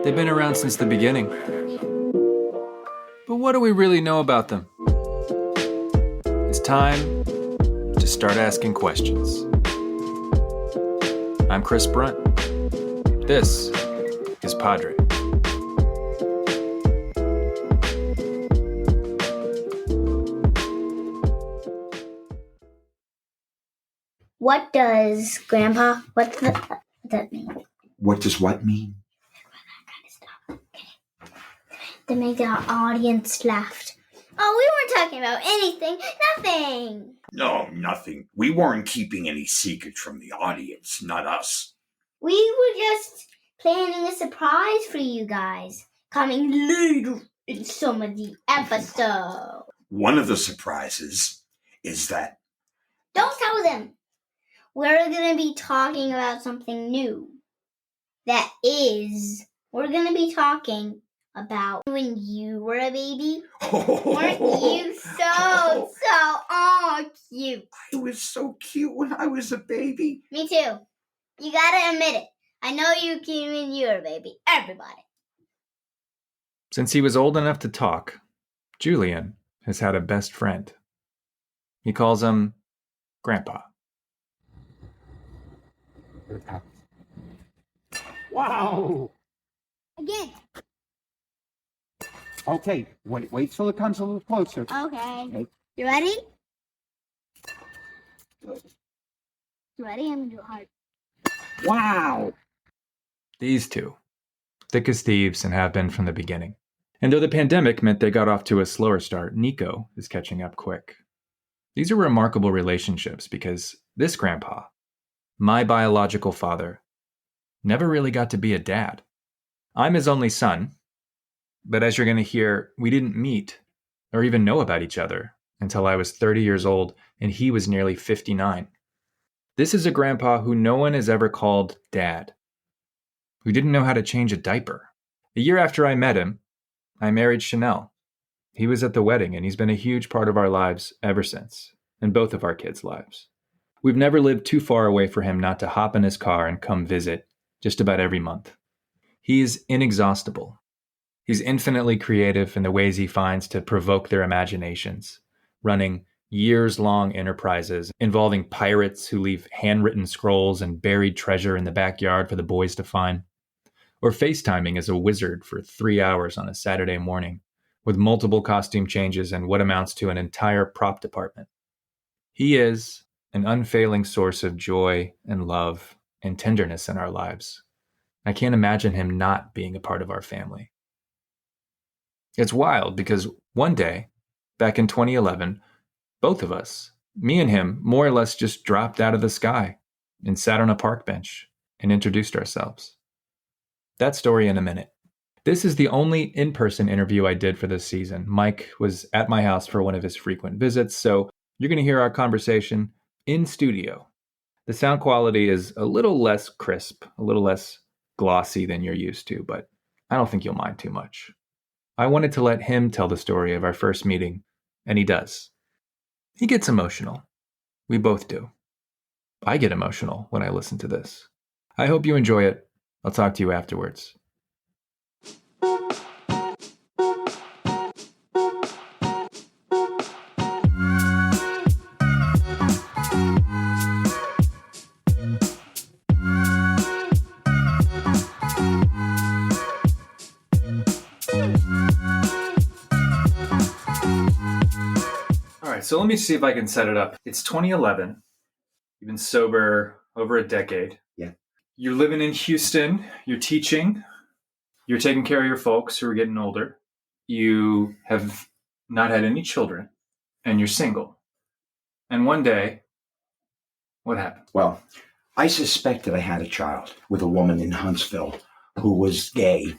They've been around since the beginning. But what do we really know about them? It's time to start asking questions. I'm Chris Brunt. This is Padre. What does that mean? What does what mean? To make the audience laugh. Oh, we weren't talking about anything. Nothing. No, nothing. We weren't keeping any secrets from the audience, not us. We were just planning a surprise for you guys. Coming later in some of the episodes. One of the surprises is that... Don't tell them. We're going to be talking about something new. We're going to be talking about when you were a baby. Weren't you so cute? I was so cute when I was a baby. Me too. You gotta admit it. I know you cute when you were a baby. Everybody. Since he was old enough to talk, Julian has had a best friend. He calls him Grandpa. Wow! Again. Okay, wait till it comes a little closer. Okay. You ready? You ready? I'm gonna do it hard. Wow! These two, thick as thieves and have been from the beginning. And though the pandemic meant they got off to a slower start, Nico is catching up quick. These are remarkable relationships because this grandpa, my biological father, never really got to be a dad. I'm his only son, but as you're going to hear, we didn't meet or even know about each other until I was 30 years old and he was nearly 59. This is a grandpa who no one has ever called dad, who didn't know how to change a diaper. A year after I met him, I married Chanel. He was at the wedding and he's been a huge part of our lives ever since, and both of our kids' lives. We've never lived too far away for him not to hop in his car and come visit just about every month. He's inexhaustible. He's infinitely creative in the ways he finds to provoke their imaginations, running years-long enterprises involving pirates who leave handwritten scrolls and buried treasure in the backyard for the boys to find, or FaceTiming as a wizard for 3 hours on a Saturday morning with multiple costume changes and what amounts to an entire prop department. He is an unfailing source of joy and love and tenderness in our lives. I can't imagine him not being a part of our family. It's wild because one day, back in 2011, both of us, me and him, more or less just dropped out of the sky and sat on a park bench and introduced ourselves. That story in a minute. This is the only in-person interview I did for this season. Mike was at my house for one of his frequent visits, so you're going to hear our conversation in studio. The sound quality is a little less crisp, a little less glossy than you're used to, but I don't think you'll mind too much. I wanted to let him tell the story of our first meeting, and he does. He gets emotional. We both do. I get emotional when I listen to this. I hope you enjoy it. I'll talk to you afterwards. So let me see if I can set it up. It's 2011. You've been sober over a decade. Yeah. You're living in Houston. You're teaching. You're taking care of your folks who are getting older. You have not had any children. And you're single. And one day, what happened? Well, I suspected I had a child with a woman in Huntsville who was gay.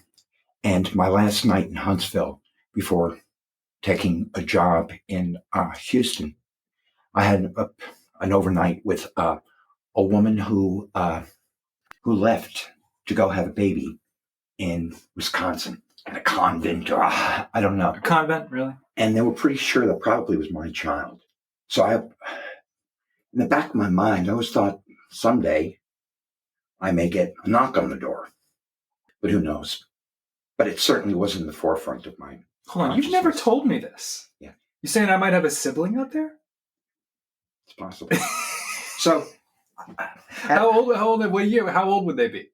And my last night in Huntsville, before taking a job in Houston, I had an overnight with a woman who left to go have a baby in Wisconsin at a convent, or I don't know. A convent, really? And they were pretty sure that probably was my child. So in the back of my mind, I always thought someday I may get a knock on the door. But who knows? but it certainly wasn't in the forefront of mine. Hold on, you've never told me this. Yeah. You saying I might have a sibling out there? It's possible. So, how old would they be?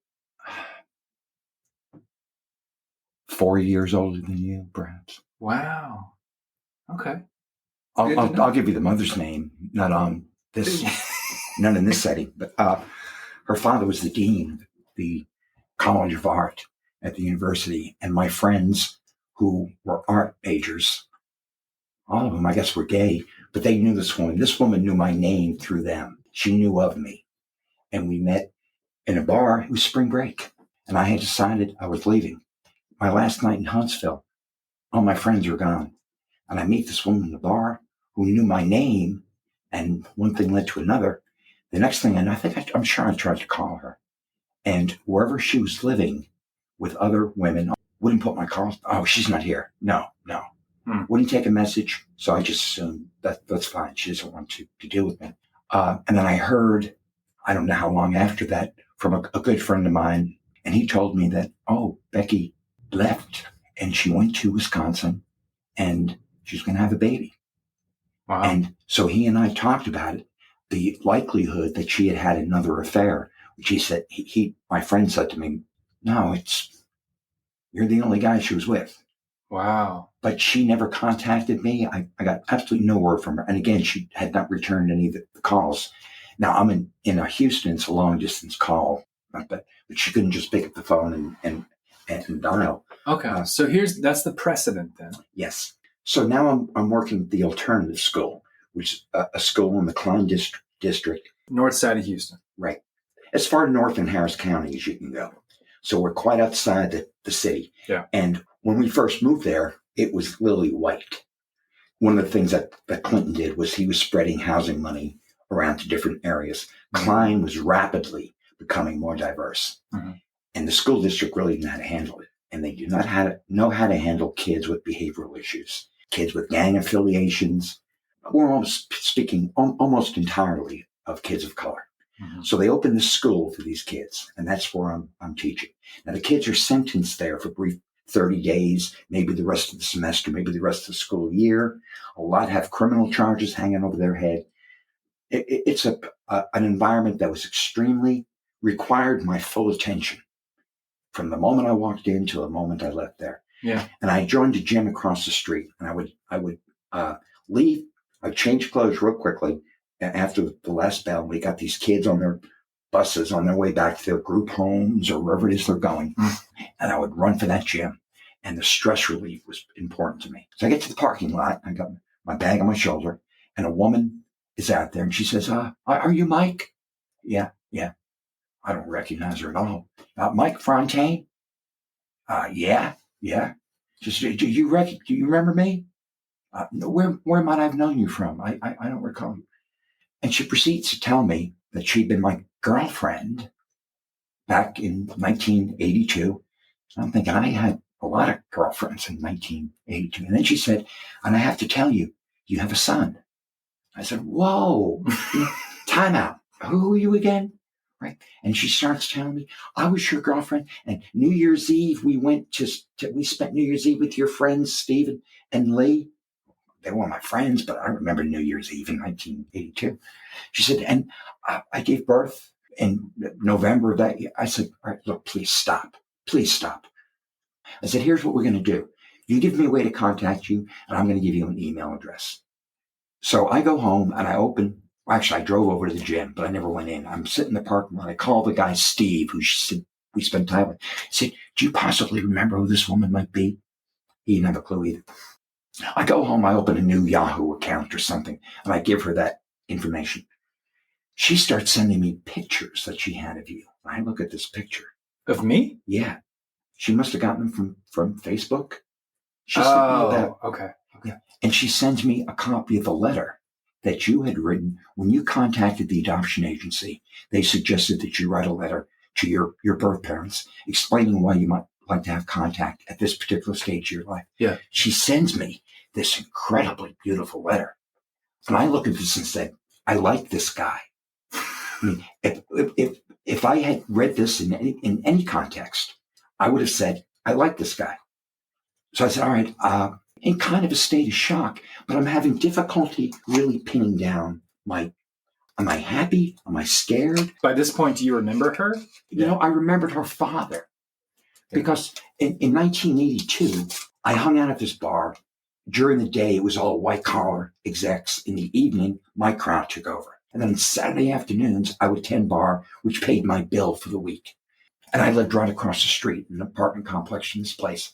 4 years older than you, perhaps. Wow. Okay. I'll give you the mother's name, not on this, none in this setting, but her father was the dean of the College of Art at the university, and my friends who were art majors, all of them, I guess, were gay, but they knew this woman. This woman knew my name through them. She knew of me, and we met in a bar. It was spring break, and I had decided I was leaving. My last night in Huntsville, all my friends were gone, and I meet this woman in the bar who knew my name, and one thing led to another. The next thing I know, I'm sure I tried to call her, and wherever she was living with other women, wouldn't put my calls. Oh, she's not here. No. Wouldn't take a message. So I just assumed that's fine. She doesn't want to deal with me. And then I heard, I don't know how long after that, from a good friend of mine. And he told me that, Becky left and she went to Wisconsin and she's going to have a baby. Wow. And so he and I talked about it, the likelihood that she had another affair, which he said, my friend said to me, no, you're the only guy she was with. Wow. But she never contacted me. I got absolutely no word from her. And again, she had not returned any of the calls. Now I'm in Houston. It's a long distance call, but she couldn't just pick up the phone and dial. Okay. So that's the precedent then. Yes. So now I'm working at the alternative school, which is a school in the Klein district. North side of Houston. Right. As far north in Harris County as you can go. So we're quite outside the city. Yeah. And when we first moved there, it was lily white. One of the things that Clinton did was he was spreading housing money around to different areas. Mm-hmm. Klein was rapidly becoming more diverse. Mm-hmm. And the school district really didn't know how to handle it. And they do not know how to handle kids with behavioral issues, kids with gang affiliations. We're almost speaking almost entirely of kids of color. Mm-hmm. So they opened this school for these kids, and that's where I'm teaching. Now, the kids are sentenced there for brief 30 days, maybe the rest of the semester, maybe the rest of the school year. A lot have criminal charges hanging over their head. It's an environment that was extremely required my full attention from the moment I walked in to the moment I left there. Yeah. And I joined a gym across the street, and I would leave. I'd change clothes real quickly after the last bell. We got these kids on their buses on their way back to their group homes or wherever it is they're going. And I would run for that gym. And the stress relief was important to me. So I get to the parking lot. I got my bag on my shoulder. And a woman is out there. And she says, are you Mike? Yeah. I don't recognize her at all. Mike Frontain? Yeah. She says, do you remember me? No, where might I have known you from? I don't recall. And she proceeds to tell me that she'd been my girlfriend back in 1982. I'm thinking I had a lot of girlfriends in 1982. And then she said, and I have to tell you, you have a son. I said, whoa, time out. Who are you again? Right. And she starts telling me, I was your girlfriend. And New Year's Eve, we spent New Year's Eve with your friends, Stephen and Lee. They were my friends, but I remember New Year's Eve in 1982. She said, and I gave birth in November of that year. I said, all right, look, please stop. Please stop. I said, here's what we're going to do. You give me a way to contact you, and I'm going to give you an email address. So I go home, and I drove over to the gym, but I never went in. I'm sitting in the parking lot. I call the guy, Steve, who we spent time with. I said, do you possibly remember who this woman might be? He didn't have a clue either. I go home, I open a new Yahoo account or something, and I give her that information. She starts sending me pictures that she had of you. I look at this picture. Of me? Yeah. She must have gotten them from Facebook. She sent me that. Okay. Yeah. And she sends me a copy of the letter that you had written when you contacted the adoption agency. They suggested that you write a letter to your birth parents explaining why you might like to have contact at this particular stage of your life. Yeah. She sends me this incredibly beautiful letter. And I look at this and said, I like this guy. I mean, if I had read this in any context, I would have said, I like this guy. So I said, all right, in kind of a state of shock, but I'm having difficulty really pinning down am I happy? Am I scared? By this point, do you remember her? You know, I remembered her father because in 1982, I hung out at this bar. During the day, it was all white-collar execs. In the evening, my crowd took over. And then Saturday afternoons, I would tend bar, which paid my bill for the week. And I lived right across the street in an apartment complex from this place.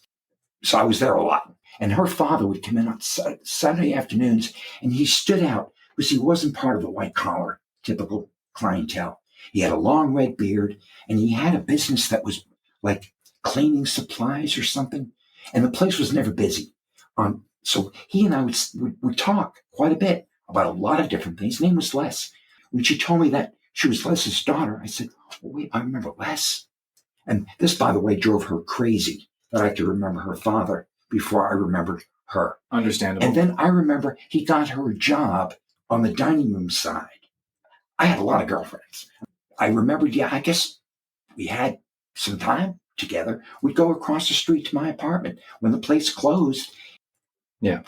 So I was there a lot. And her father would come in on Saturday afternoons, and he stood out because he wasn't part of the white-collar typical clientele. He had a long red beard, and he had a business that was like cleaning supplies or something. And the place was never busy. So he and I would talk quite a bit about a lot of different things. His name was Les. When she told me that she was Les's daughter, I said, oh, wait, I remember Les. And this, by the way, drove her crazy that I could remember her father before I remembered her. Understandable. And then I remember he got her a job on the dining room side. I had a lot of girlfriends. I remembered, I guess we had some time together. We'd go across the street to my apartment when the place closed. Yeah.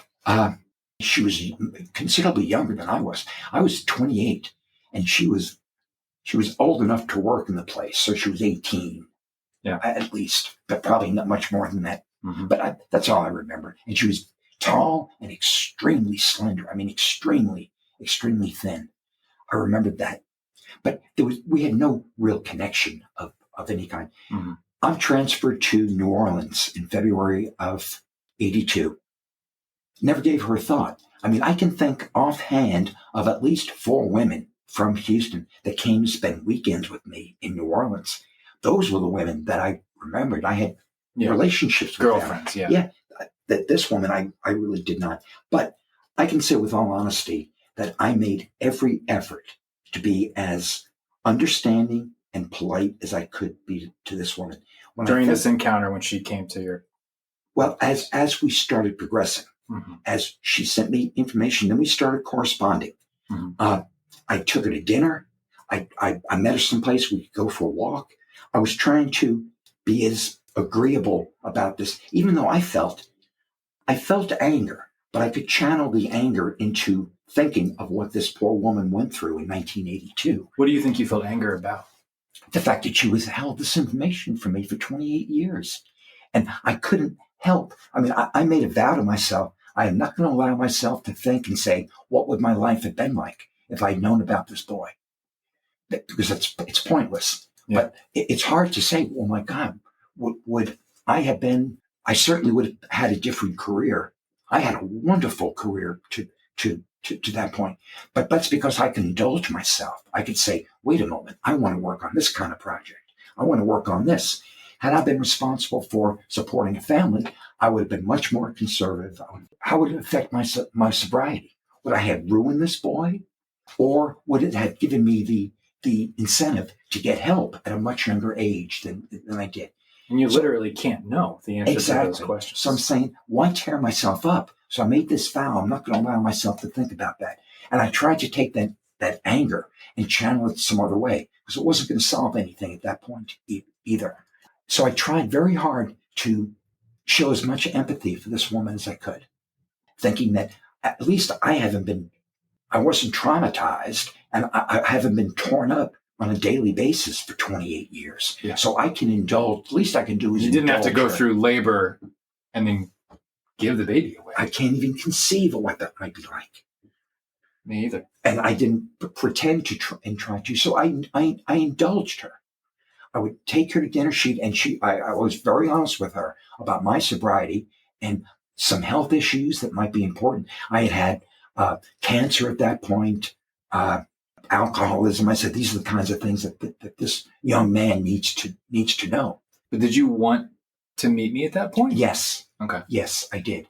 She was considerably younger than I was. I was 28, and she was old enough to work in the place, so she was 18. Yeah, at least, but probably not much more than that. Mm-hmm. But that's all I remember. And she was tall and extremely slender. I mean, extremely, extremely thin. I remembered that. But we had no real connection of any kind. Mm-hmm. I'm transferred to New Orleans in February of 82. Never gave her a thought. I mean, I can think offhand of at least 4 women from Houston that came to spend weekends with me in New Orleans. Those were the women that I remembered. I had relationships with girlfriends. them. Yeah. That this woman, I really did not. But I can say with all honesty that I made every effort to be as understanding and polite as I could be to this woman. During this encounter when she came to your... Well, as we started progressing, mm-hmm. as she sent me information, then we started corresponding. Mm-hmm. I took her to dinner. I met her someplace we could go for a walk. I was trying to be as agreeable about this, even though I felt anger, but I could channel the anger into thinking of what this poor woman went through in 1982. What do you think you felt anger about? The fact that she withheld this information from me for 28 years. And I couldn't help. I mean, I made a vow to myself. I am not going to allow myself to think and say, what would my life have been like if I'd known about this boy? Because it's pointless. Yeah. But it's hard to say, oh my God, would I have been, I certainly would have had a different career. I had a wonderful career to that point. But that's because I can indulge myself. I could say, wait a moment, I want to work on this kind of project. I want to work on this. Had I been responsible for supporting a family, I would have been much more conservative. How would it affect my sobriety? Would I have ruined this boy? Or would it have given me the incentive to get help at a much younger age than I did? And you literally can't know the answer to those questions. So I'm saying, why tear myself up? So I made this vow. I'm not going to allow myself to think about that. And I tried to take that anger and channel it some other way because it wasn't going to solve anything at that point either. So I tried very hard to show as much empathy for this woman as I could, thinking that at least I wasn't traumatized and I haven't been torn up on a daily basis for 28 years. Yeah. So I can indulge, the least I can do is you didn't have to go through labor and then give the baby away. I can't even conceive of what that might be like. Me either. And I didn't pretend to try to. So I indulged her. I would take her to dinner. I was very honest with her about my sobriety and some health issues that might be important. I had cancer at that point, alcoholism. I said, these are the kinds of things that this young man needs to know. But did you want to meet me at that point? Yes. Okay. Yes, I did.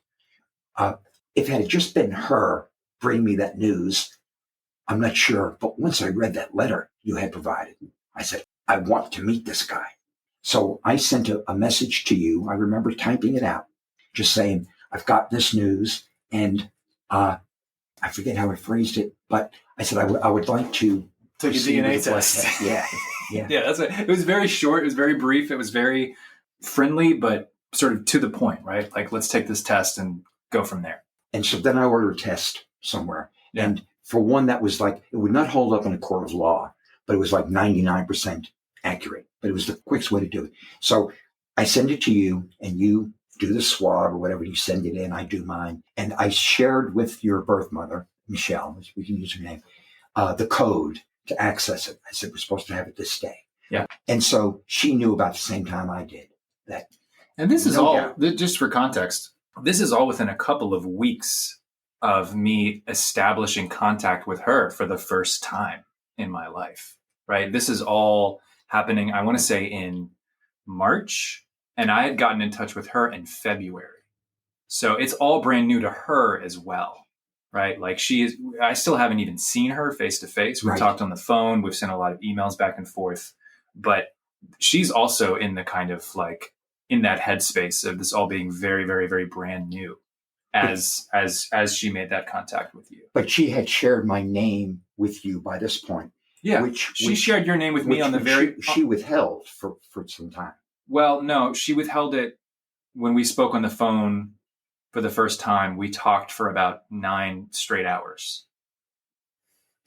If it had just been her bringing me that news, I'm not sure. But once I read that letter you had provided, I said, I want to meet this guy. So I sent a message to you. I remember typing it out, just saying, I've got this news. And I forget how I phrased it, but I said, I would like to take a DNA test. Yeah. Yeah. That's it. It was very short. It was very brief. It was very friendly, but sort of to the point, right? Like, let's take this test and go from there. And so then I ordered a test somewhere. Yeah. And for one that was like, it would not hold up in a court of law, but it was like 99% accurate. But it was the quickest way to do it. So I send it to you and you do the swab or whatever. You send it in, I do mine. And I shared with your birth mother, Michelle, we can use her name, the code to access it. I said, we're supposed to have it this day. Yeah. And so she knew about the same time I did that. And this is No all, doubt. just for context, this is all within a couple of weeks of me establishing contact with her for the first time in my life, right? This is all happening, I want to say, in March, and I had gotten in touch with her in February. So it's all brand new to her as well, right? Like I still haven't even seen her face to face. We've Right. talked on the phone. We've sent a lot of emails back and forth, but she's also in the kind of like, in that headspace of this all being very, very, very brand new as she made that contact with you. But she had shared my name with you by this point. Yeah. She shared your name with me on the very... She withheld for some time. Well, no, she withheld it when we spoke on the phone for the first time. We talked for about 9 straight hours.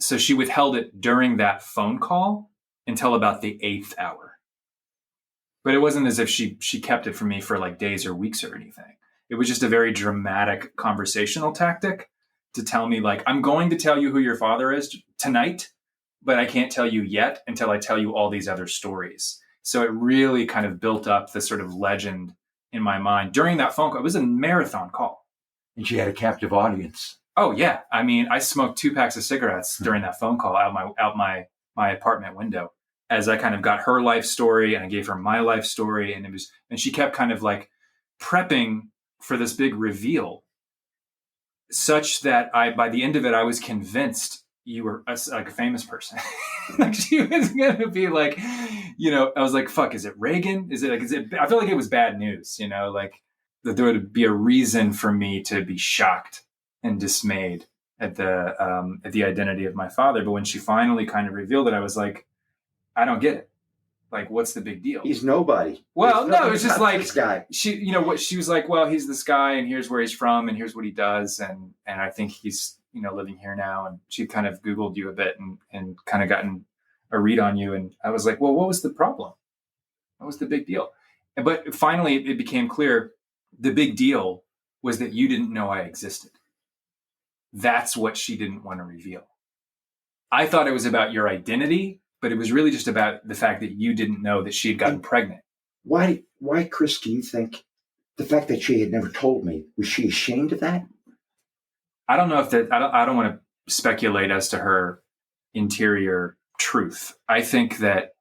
So she withheld it during that phone call until about the 8th hour. But it wasn't as if she kept it from me for like days or weeks or anything. It was just a very dramatic conversational tactic to tell me, like, I'm going to tell you who your father is tonight, but I can't tell you yet until I tell you all these other stories. So it really kind of built up this sort of legend in my mind during that phone call. It was a marathon call. And she had a captive audience. Oh yeah. I mean, I smoked 2 packs of cigarettes during that phone call out my apartment window as I kind of got her life story and I gave her my life story. And she kept kind of like prepping for this big reveal such that by the end of it, I was convinced you were like a famous person. Like she was going to be like, you know, I was like, fuck, is it Reagan? I feel like it was bad news, you know, like that there would be a reason for me to be shocked and dismayed at the identity of my father. But when she finally kind of revealed it, I was like, I don't get it. Like, what's the big deal? He's nobody. Well, no, it's just like this guy. She, you know, what she was like. Well, he's this guy, and here's where he's from, and here's what he does, and I think he's, you know, living here now. And she kind of Googled you a bit and kind of gotten a read on you. And I was like, well, what was the problem? What was the big deal? But finally, it became clear the big deal was that you didn't know I existed. That's what she didn't want to reveal. I thought it was about your identity, but it was really just about the fact that you didn't know that she had gotten pregnant. Why, Chris, do you think the fact that she had never told me, was she ashamed of that? I don't know if that, I don't want to speculate as to her interior truth. I think that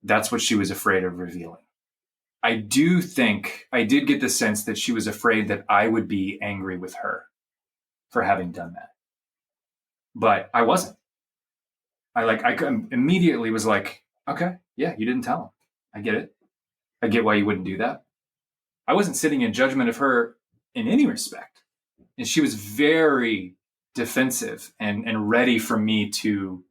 that's what she was afraid of revealing. I do think, I did get the sense that she was afraid that I would be angry with her for having done that. But I wasn't. I immediately was like, okay, yeah, you didn't tell him. I get it. I get why you wouldn't do that. I wasn't sitting in judgment of her in any respect. And she was very defensive and ready for me to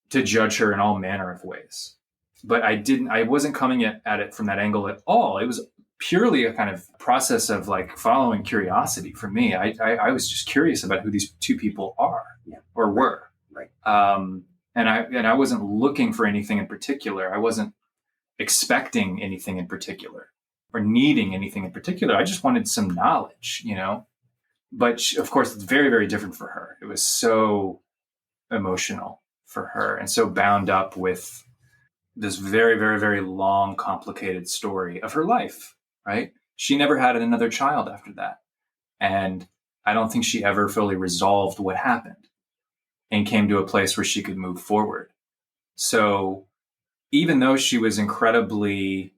judge her in all manner of ways. But I wasn't coming at it from that angle at all. It was purely a kind of process of like following curiosity for me. I was just curious about who these two people are or were. Right. And I wasn't looking for anything in particular. I wasn't expecting anything in particular or needing anything in particular. I just wanted some knowledge, you know. But of course, it's very, very different for her. It was so emotional for her and so bound up with this very, very, very long, complicated story of her life, right? She never had another child after that. And I don't think she ever fully resolved what happened and came to a place where she could move forward. So even though she was incredibly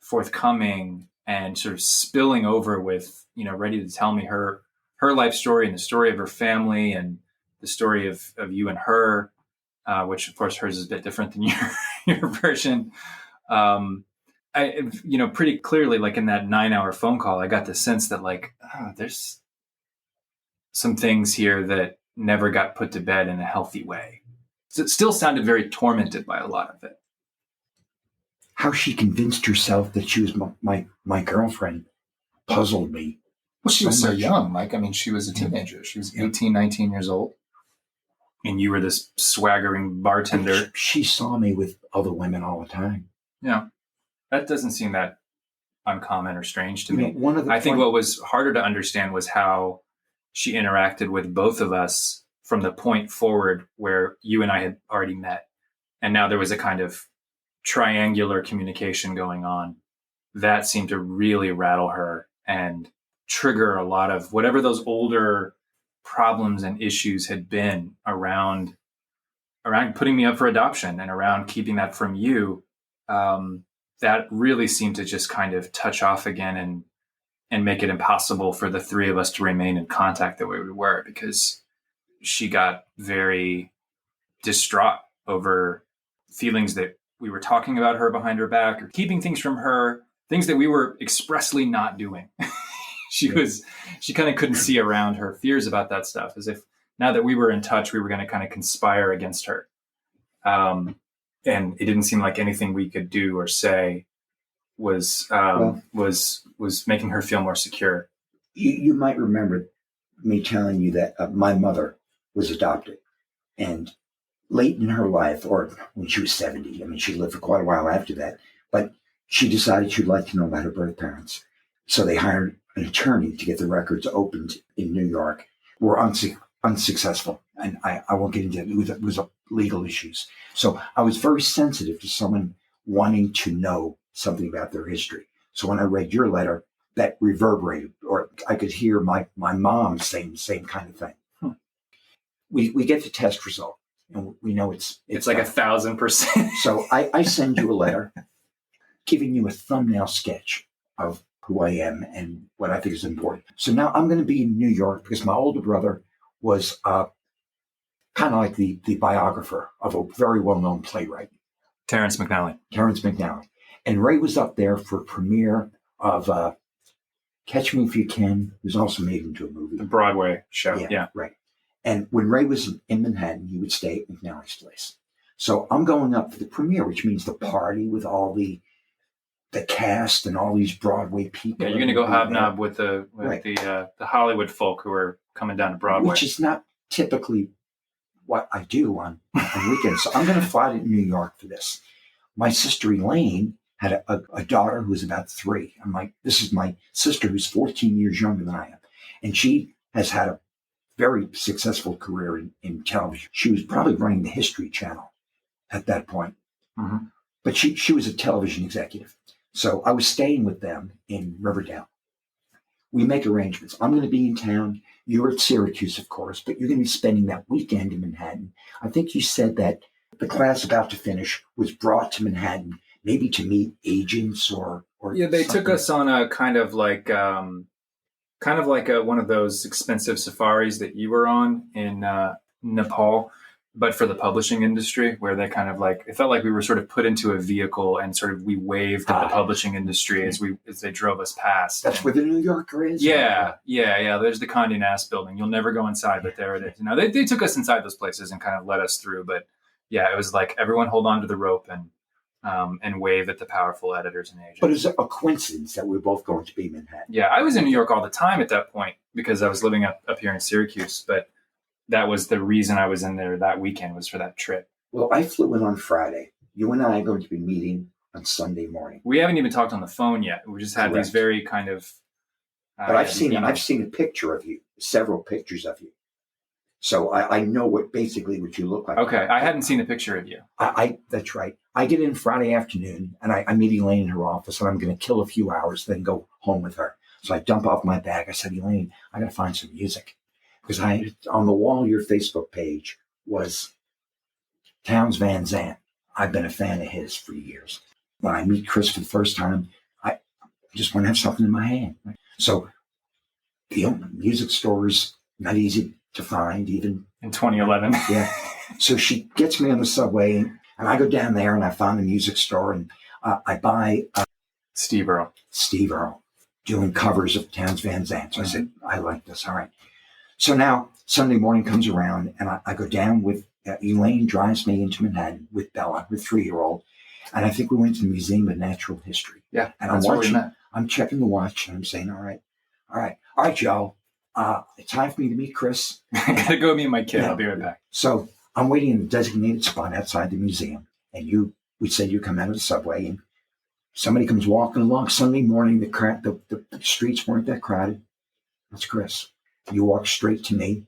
forthcoming and sort of spilling over with, you know, ready to tell me her life story and the story of her family and the story of you and her, which of course hers is a bit different than your version. Pretty clearly, like in that 9-hour phone call, I got the sense that like, there's some things here that never got put to bed in a healthy way. So it still sounded very tormented by a lot of it. how she convinced herself that she was my girlfriend puzzled me. Well, she was so much. young, Mike. I mean, she was a teenager. She was 18, 19 years old. And you were this swaggering bartender. She saw me with other women all the time. Yeah. That doesn't seem that uncommon or strange to me. I think what was harder to understand was how she interacted with both of us from the point forward where you and I had already met. And now there was a kind of triangular communication going on. That seemed to really rattle her and trigger a lot of whatever those older problems and issues had been around putting me up for adoption and around keeping that from you. That really seemed to just kind of touch off again and make it impossible for the three of us to remain in contact the way we were, because she got very distraught over feelings that we were talking about her behind her back or keeping things from her, things that we were expressly not doing. She kind of couldn't see around her fears about that stuff, as if now that we were in touch, we were going to kind of conspire against her. And it didn't seem like anything we could do or say was making her feel more secure. You might remember me telling you that my mother was adopted, and late in her life, or when she was 70, I mean, she lived for quite a while after that, but she decided she'd like to know about her birth parents. So they hired an attorney to get the records opened in New York. Were unsuccessful, and I won't get into it. It was legal issues. So I was very sensitive to someone wanting to know something about their history. So when I read your letter, that reverberated, or I could hear my mom saying the same kind of thing. We get the test result, and we know it's like 1,000%. So I send you a letter giving you a thumbnail sketch of who I am and what I think is important. So now I'm going to be in New York because my older brother was kind of like the biographer of a very well-known playwright. Terrence McNally. And Ray was up there for a premiere of Catch Me If You Can. It was also made into a movie. The Broadway show. Yeah. Right. And when Ray was in Manhattan, he would stay at McNally's place. So I'm going up for the premiere, which means the party with all the cast and all these Broadway people. Yeah, you're going to go hobnob with the Hollywood folk who are coming down to Broadway. Which is not typically what I do on weekends. So I'm going to fly to New York for this. My sister Elaine had a daughter who was about 3. I'm like, this is my sister who's 14 years younger than I am. And she has had a very successful career in television. She was probably running the History Channel at that point. Mm-hmm. But she was a television executive. So I was staying with them in Riverdale. We make arrangements. I'm going to be in town. You're at Syracuse, of course, but you're going to be spending that weekend in Manhattan. I think you said that the class about to finish was brought to Manhattan, maybe to meet agents or yeah, they took us on a kind of like one of those expensive safaris that you were on in Nepal, but for the publishing industry, where they kind of like, it felt like we were sort of put into a vehicle and sort of we waved at the publishing industry as they drove us past. That's where the New Yorker is. Yeah. There's the Condé Nast building. You'll never go inside, but there it is. You know, they took us inside those places and kind of led us through. But yeah, it was like everyone hold on to the rope and wave at the powerful editors and agents. But it's a coincidence that we're both going to be in Manhattan. Yeah, I was in New York all the time at that point because I was living up here in Syracuse, but that was the reason I was in there that weekend, was for that trip. Well, I flew in on Friday. You and I are going to be meeting on Sunday morning. We haven't even talked on the phone yet. We just had these very kind of... but I've seen a picture of you, several pictures of you. So I know what you look like. Okay, I hadn't seen a picture of you. That's right. I get in Friday afternoon, and I meet Elaine in her office, and I'm going to kill a few hours, then go home with her. So I dump off my bag. I said, Elaine, I got to find some music. Because on the wall of your Facebook page was Townes Van Zandt. I've been a fan of his for years. When I meet Chris for the first time, I just want to have something in my hand. Right? So the music store's not easy to find, even in 2011. Yeah. So she gets me on the subway, and I go down there, and I find a music store, and I buy Steve Earle doing covers of Townes Van Zandt. So I said, I like this. All right. So now Sunday morning comes around, and I go down with Elaine drives me into Manhattan with Bella, her 3-year-old, And I think we went to the Museum of Natural History. Yeah, and that's where we met. I'm checking the watch, and I'm saying, all right, Joe. It's time for me to meet Chris. I gotta go meet my kid. Yeah. I'll be right back. So I'm waiting in the designated spot outside the museum, and we said you come out of the subway, and somebody comes walking along Sunday morning. The streets weren't that crowded. That's Chris. You walk straight to me.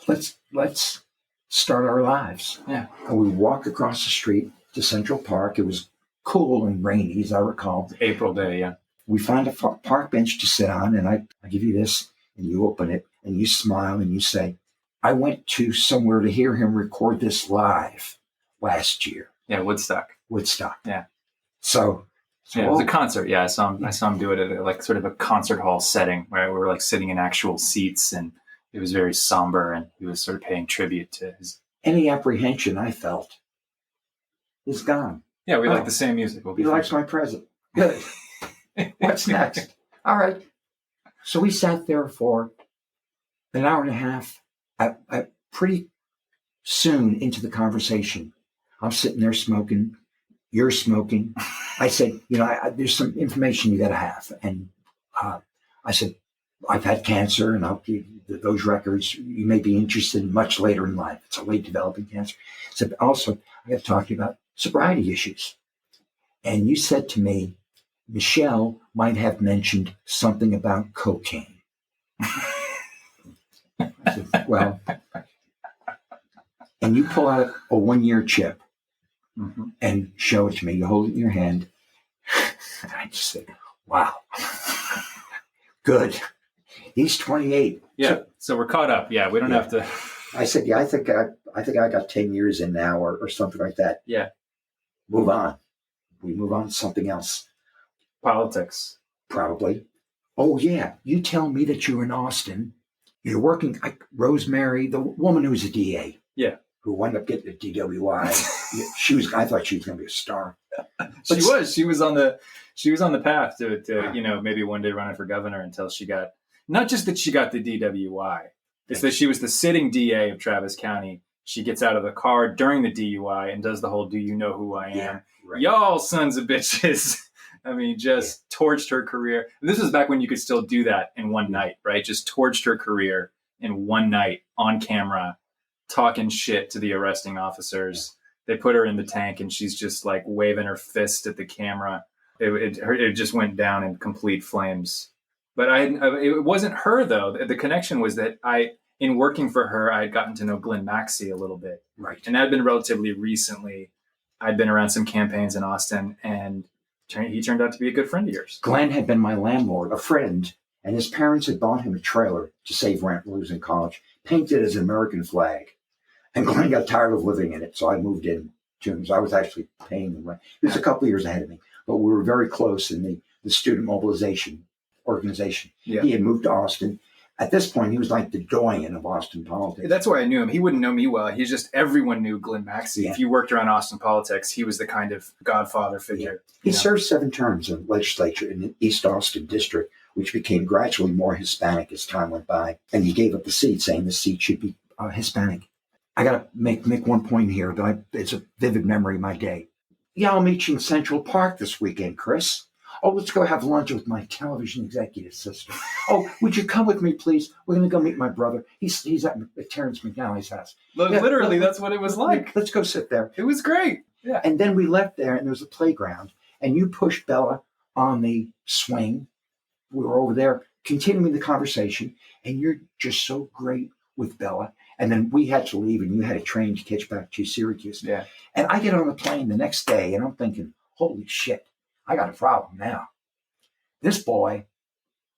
Let's start our lives. Yeah. And we walk across the street to Central Park. It was cool and rainy, as I recall. April day, yeah. We find a park bench to sit on, and I give you this, and you open it, and you smile, and you say, I went to somewhere to hear him record this live last year. Yeah, Woodstock. Yeah. So Yeah, it was a concert. Yeah, I saw him do it at like sort of a concert hall setting where we were like sitting in actual seats, and it was very somber, and he was sort of paying tribute to his. Any apprehension I felt is gone. Yeah, we like the same music. He likes my present. Good. What's next? All right. So we sat there for an hour and a half. Pretty soon into the conversation, I'm sitting there smoking. You're smoking. I said, there's some information you got to have. And I said, I've had cancer, and I'll give you those records. You may be interested in much later in life. It's a late developing cancer. I said, also, I got to talk to you about sobriety issues. And you said to me, Michelle might have mentioned something about cocaine. I said, well, and you pull out a 1-year chip and show it to me. You hold it in your hand. And I just said, wow, good. He's 28. Yeah, so we're caught up. Yeah, we don't have to. I said, I think I got 10 years in now or something like that. Yeah. Move on. We move on to something else. Politics. Probably. Oh, yeah. You tell me that you're in Austin. You're working, Rosemary, the woman who's a DA. Yeah. Who wound up getting a DWI. I thought she was going to be a star. She was on the path to maybe one day running for governor until she got, not just that she got the DWI, it's that she was the sitting DA of Travis County. She gets out of the car during the DUI and does the whole, do you know who I am? Yeah, right. Y'all sons of bitches. I mean, just torched her career. And this was back when you could still do that in one night, right? Just torched her career in one night on camera, talking shit to the arresting officers. They put her in the tank, and she's just like waving her fist at the camera. It just went down in complete flames. But it wasn't her, though. The connection was that in working for her, I had gotten to know Glenn Maxey a little bit. Right. And that had been relatively recently. I'd been around some campaigns in Austin, and he turned out to be a good friend of yours. Glenn had been my landlord, a friend, and his parents had bought him a trailer to save rent when he was in college, painted as an American flag. And Glenn got tired of living in it, so I moved in to him. So I was actually paying the rent. He was a couple of years ahead of me, but we were very close in the student mobilization organization. Yeah. He had moved to Austin. At this point, he was like the doyen of Austin politics. That's why I knew him. He wouldn't know me well. He's just, everyone knew Glenn Maxey. Yeah. If you worked around Austin politics, he was the kind of godfather figure. Yeah. He served 7 terms in the legislature in the East Austin district, which became gradually more Hispanic as time went by. And he gave up the seat, saying the seat should be Hispanic. I got to make one point here that it's a vivid memory of my day. Yeah, I'll meet you in Central Park this weekend, Chris. Oh, let's go have lunch with my television executive sister. Oh, would you come with me, please? We're going to go meet my brother. He's at Terrence McNally's house. Literally, that's what it was like. Let's go sit there. It was great. Yeah. And then we left there, and there was a playground, and you pushed Bella on the swing. We were over there continuing the conversation, and you're just so great with Bella. And then we had to leave, and you had a train to catch back to Syracuse. Yeah. And I get on the plane the next day, and I'm thinking, holy shit, I got a problem now. This boy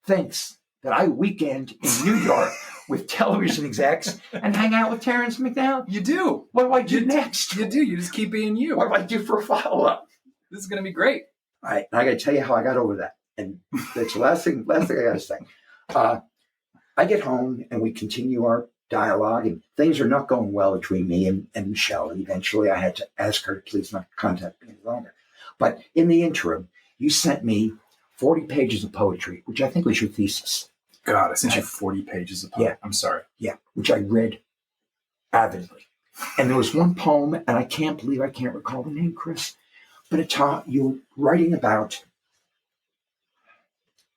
thinks that I weekend in New York with television execs and hang out with Terrence McNally. You do. What do I do next? You do. You just keep being you. What do I do for a follow-up? This is going to be great. All right. And I got to tell you how I got over that. And that's the last thing I got to say. I get home, and we continue our dialogue, and things are not going well between me and Michelle. And eventually I had to ask her to please not contact me any longer. But in the interim, you sent me 40 pages of poetry, which I think was your thesis. God, I sent you 40 pages of poetry. Yeah. I'm sorry. Yeah, which I read avidly. And there was one poem, and I can't believe I can't recall the name, Chris, but it taught you writing about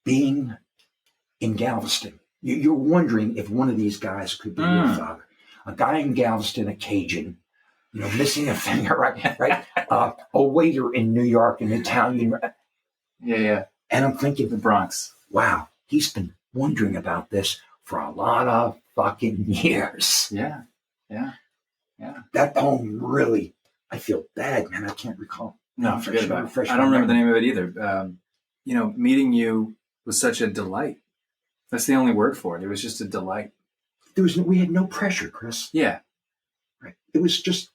being in Galveston. You're wondering if one of these guys could be your father. A guy in Galveston, a Cajun, missing a finger, right? A waiter in New York, an Italian. Yeah. And I'm thinking, The Bronx. wow, he's been wondering about this for a lot of fucking years. Yeah. That poem really, I feel bad, man. I can't recall. No, forget about it. I don't remember the name of it either. Meeting you was such a delight. That's the only word for it. It was just a delight. We had no pressure, Chris. Yeah. Right. It was just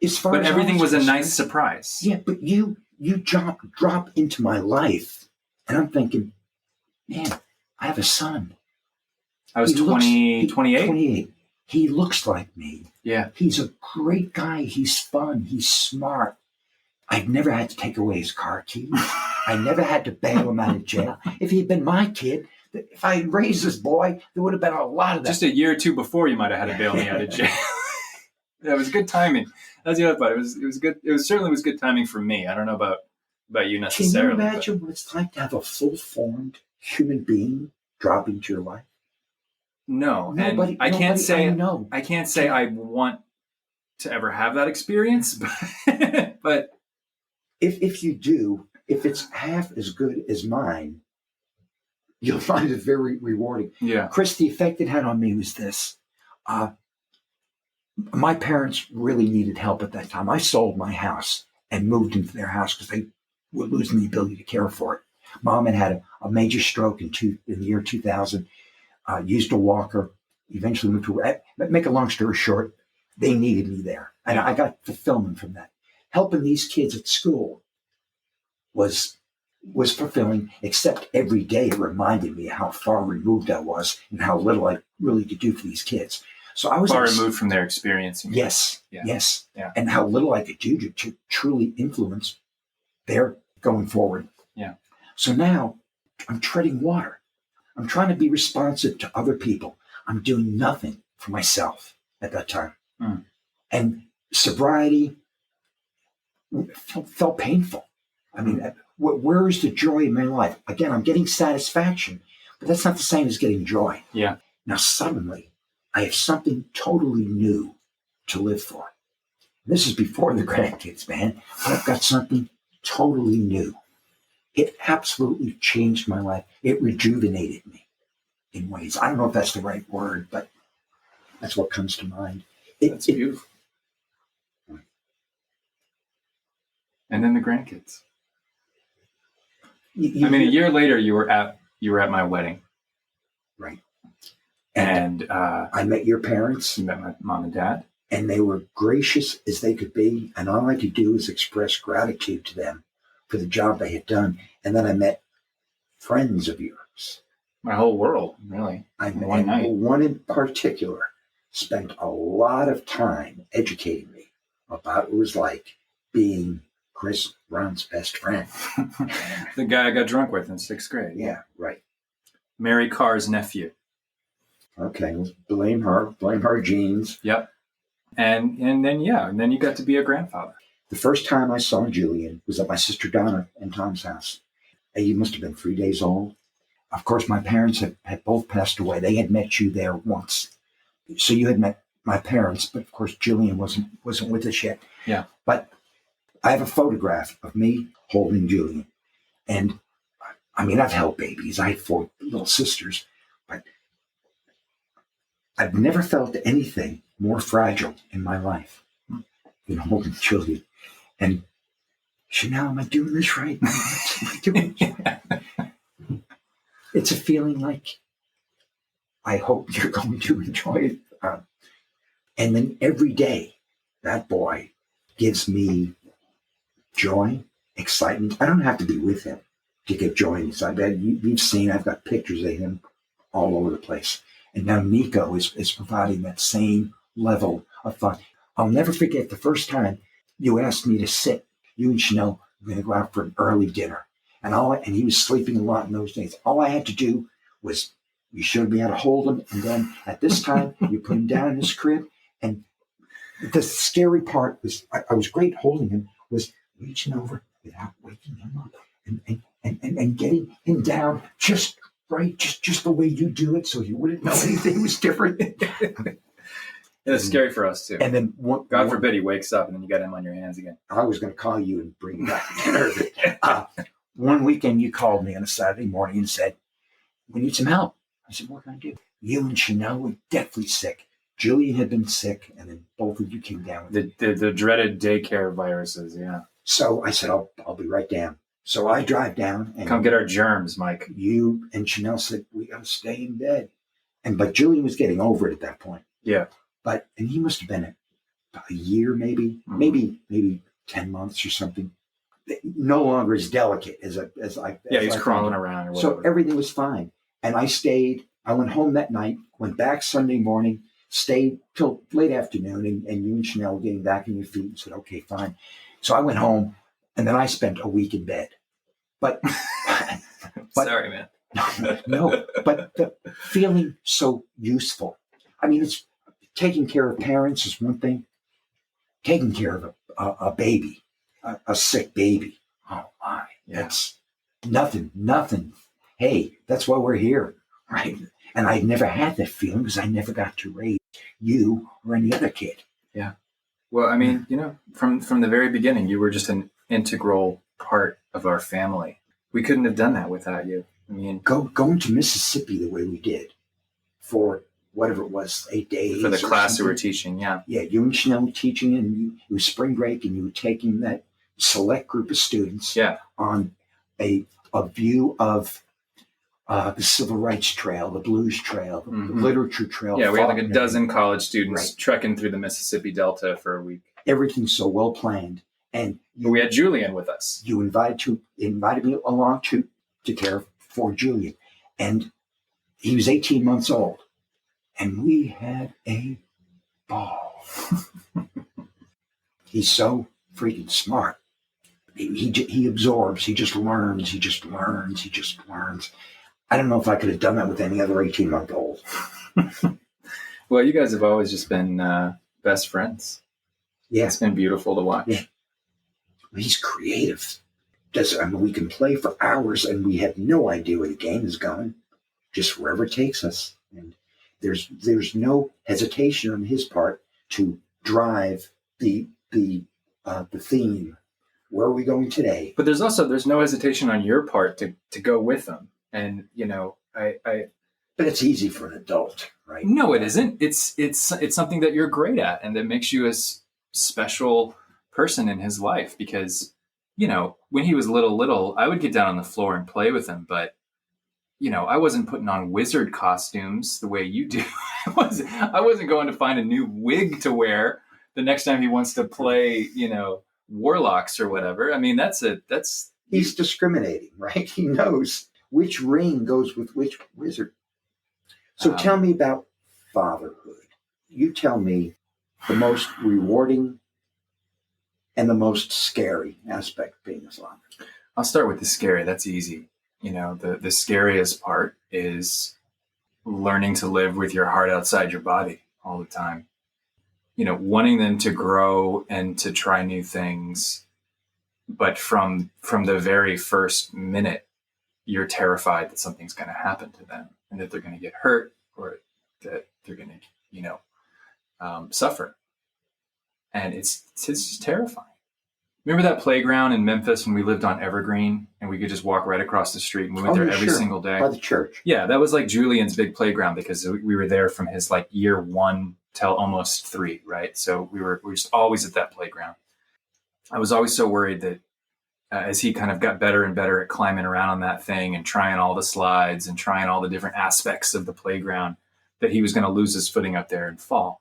as far. But as everything was a concerned, nice surprise. Yeah, but you drop into my life, and I'm thinking, man, I have a son. I was 28. 28. He looks like me. Yeah. He's a great guy. He's fun. He's smart. I've never had to take away his car keys. I never had to bail him out of jail. If he had been my kid, if I had raised this boy, there would have been a lot of that. Just a year or two before, you might have had to bail me out of jail. That was good timing. That's the other part. It was good. It certainly was good timing for me. I don't know about you necessarily. Can you imagine what it's like to have a full-formed human being drop into your life? No, and I can't say I want to ever have that experience, but if you do, if it's half as good as mine, you'll find it very rewarding. Yeah, Chris, the effect it had on me was this. My parents really needed help at that time. I sold my house and moved into their house because they were losing the ability to care for it. Mom had a major stroke in the year 2000. Used a walker, eventually moved to, make a long story short, they needed me there. And I got fulfillment from that. Helping these kids at school was fulfilling, except every day it reminded me how far removed I was and how little I really could do for these kids. So I was far removed from their experience. Yes. And how little I could do to truly influence their going forward. Yeah. So now I'm treading water. I'm trying to be responsive to other people. I'm doing nothing for myself at that time. And sobriety felt painful. I mean, where is the joy in my life? Again, I'm getting satisfaction, but that's not the same as getting joy. Yeah. Now, suddenly, I have something totally new to live for. This is before the grandkids, man. I've got something totally new. It absolutely changed my life. It rejuvenated me in ways. I don't know if that's the right word, but that's what comes to mind. That's beautiful. And then the grandkids. I mean, a year later, you were at my wedding, right? And I met your parents. You met my mom and dad, and they were gracious as they could be. And all I could do was express gratitude to them for the job they had done. And then I met friends of yours. My whole world, really. One night. One in particular spent a lot of time educating me about what it was like being Chris Brown's best friend. The guy I got drunk with in 6th grade. Yeah, right. Mary Carr's nephew. Okay, let's blame her genes. Yep. And then you got to be a grandfather. The first time I saw Julian was at my sister Donna and Tom's house. You must have been 3 days old. Of course, my parents had both passed away. They had met you there once. So you had met my parents, but of course Julian wasn't with us yet. Yeah. But I have a photograph of me holding Julian. And I mean, I've held babies. I had 4 little sisters, but I've never felt anything more fragile in my life than holding Julian. And Chanel, am I doing this right? Am I doing this right? It's a feeling like I hope you're going to enjoy it. And then every day, that boy gives me joy, excitement. I don't have to be with him to get joy and excitement. You've seen, I've got pictures of him all over the place. And now Nico is providing that same level of fun. I'll never forget the first time you asked me to sit. You and Chanel were going to go out for an early dinner. And he was sleeping a lot in those days. All I had to do was, you showed me how to hold him. And then at this time, you put him down in his crib. And The scary part was I was great holding him, was reaching over without waking him up and getting him down just right, just the way you do it, so he wouldn't know anything was different. It's scary for us too. And then God forbid he wakes up and then you got him on your hands again. I was going to call you and bring you back to dinner. One weekend you called me on a Saturday morning and said, "We need some help." I said, "What can I do?" You and Chanel were deathly sick. Julian had been sick, and then both of you came down. The dreaded daycare viruses, yeah. So I said, I'll be right down. So I drive down. And come get our germs, Mike. You and Chanel said, "We got to stay in bed." But Julian was getting over it at that point. Yeah. And he must have been about a year, maybe 10 months or something. No longer as delicate as I. Yeah, he's crawling around or whatever. So everything was fine. And I stayed. I went home that night, went back Sunday morning, stayed till late afternoon, and you and Chanel were getting back on your feet and said, "Okay, fine." So I went home, and then I spent a week in bed. But sorry, man. No, but the feeling so useful. I mean, it's taking care of parents is one thing. Taking care of a baby, a sick baby. Oh my, that's nothing. Hey, that's why we're here, right? And I never had that feeling because I never got to raise you or any other kid. Yeah. Well, I mean, from the very beginning, you were just an integral part of our family. We couldn't have done that without you. I mean, going to Mississippi the way we did for whatever it was, 8 days. For the class you were teaching, yeah. Yeah, you and Chanel were teaching, and it was spring break, and you were taking that select group of students on a view of the Civil Rights Trail, the Blues Trail, the Literature Trail. Yeah, we had like a dozen college students trekking through the Mississippi Delta for a week. Everything's so well planned. And we had Julian with us. You invited me along to care for Julian. And he was 18 months old. And we had a ball. He's so freaking smart. He absorbs. He just learns. I don't know if I could have done that with any other 18-month-old. Well, you guys have always just been best friends. Yeah. It's been beautiful to watch. Yeah. He's creative. We can play for hours and we have no idea where the game is going. Just wherever it takes us. And there's no hesitation on his part to drive the theme. Where are we going today? But there's no hesitation on your part to go with them. And but it's easy for an adult, right? No, it isn't. It's something that you're great at and that makes you a special person in his life, because when he was little, I would get down on the floor and play with him, but I wasn't putting on wizard costumes the way you do. I wasn't going to find a new wig to wear the next time he wants to play, warlocks or whatever. I mean, he's discriminating, right? He knows which ring goes with which wizard. So tell me about fatherhood. You tell me the most rewarding and the most scary aspect of being a father. I'll start with the scary. That's easy. The scariest part is learning to live with your heart outside your body all the time. Wanting them to grow and to try new things. But from the very first minute, you're terrified that something's going to happen to them and that they're going to get hurt or that they're going to, suffer. And it's just terrifying. Remember that playground in Memphis when we lived on Evergreen and we could just walk right across the street and we went there every single day? By the church. Yeah, that was like Julian's big playground because we were there from his like year 1 till almost 3, right? So we were just always at that playground. I was always so worried that as he kind of got better and better at climbing around on that thing and trying all the slides and trying all the different aspects of the playground, that he was going to lose his footing up there and fall.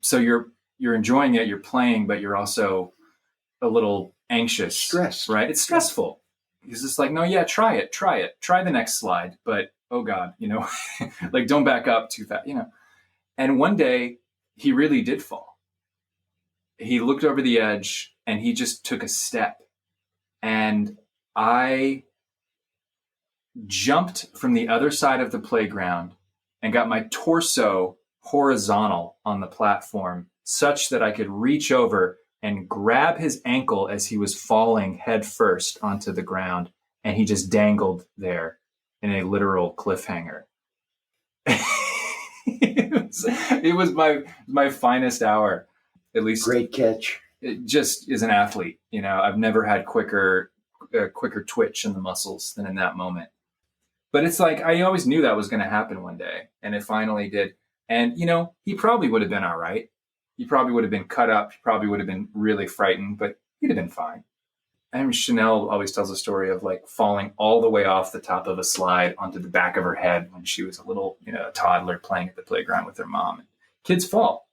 So you're enjoying it, you're playing, but you're also a little anxious. Stressed. Right? It's stressful. He's just like, no, yeah, try it. Try the next slide. But, oh God, like don't back up too fast, And one day he really did fall. He looked over the edge and he just took a step. And I jumped from the other side of the playground and got my torso horizontal on the platform such that I could reach over and grab his ankle as he was falling head first onto the ground. And he just dangled there in a literal cliffhanger. it was my finest hour, at least. Great catch. It just is an athlete. I've never had quicker twitch in the muscles than in that moment. But it's like, I always knew that was going to happen one day, and it finally did. And, he probably would have been all right. He probably would have been cut up. He probably would have been really frightened, but he'd have been fine. And Chanel always tells a story of like falling all the way off the top of a slide onto the back of her head when she was a little, a toddler playing at the playground with her mom. And kids fall.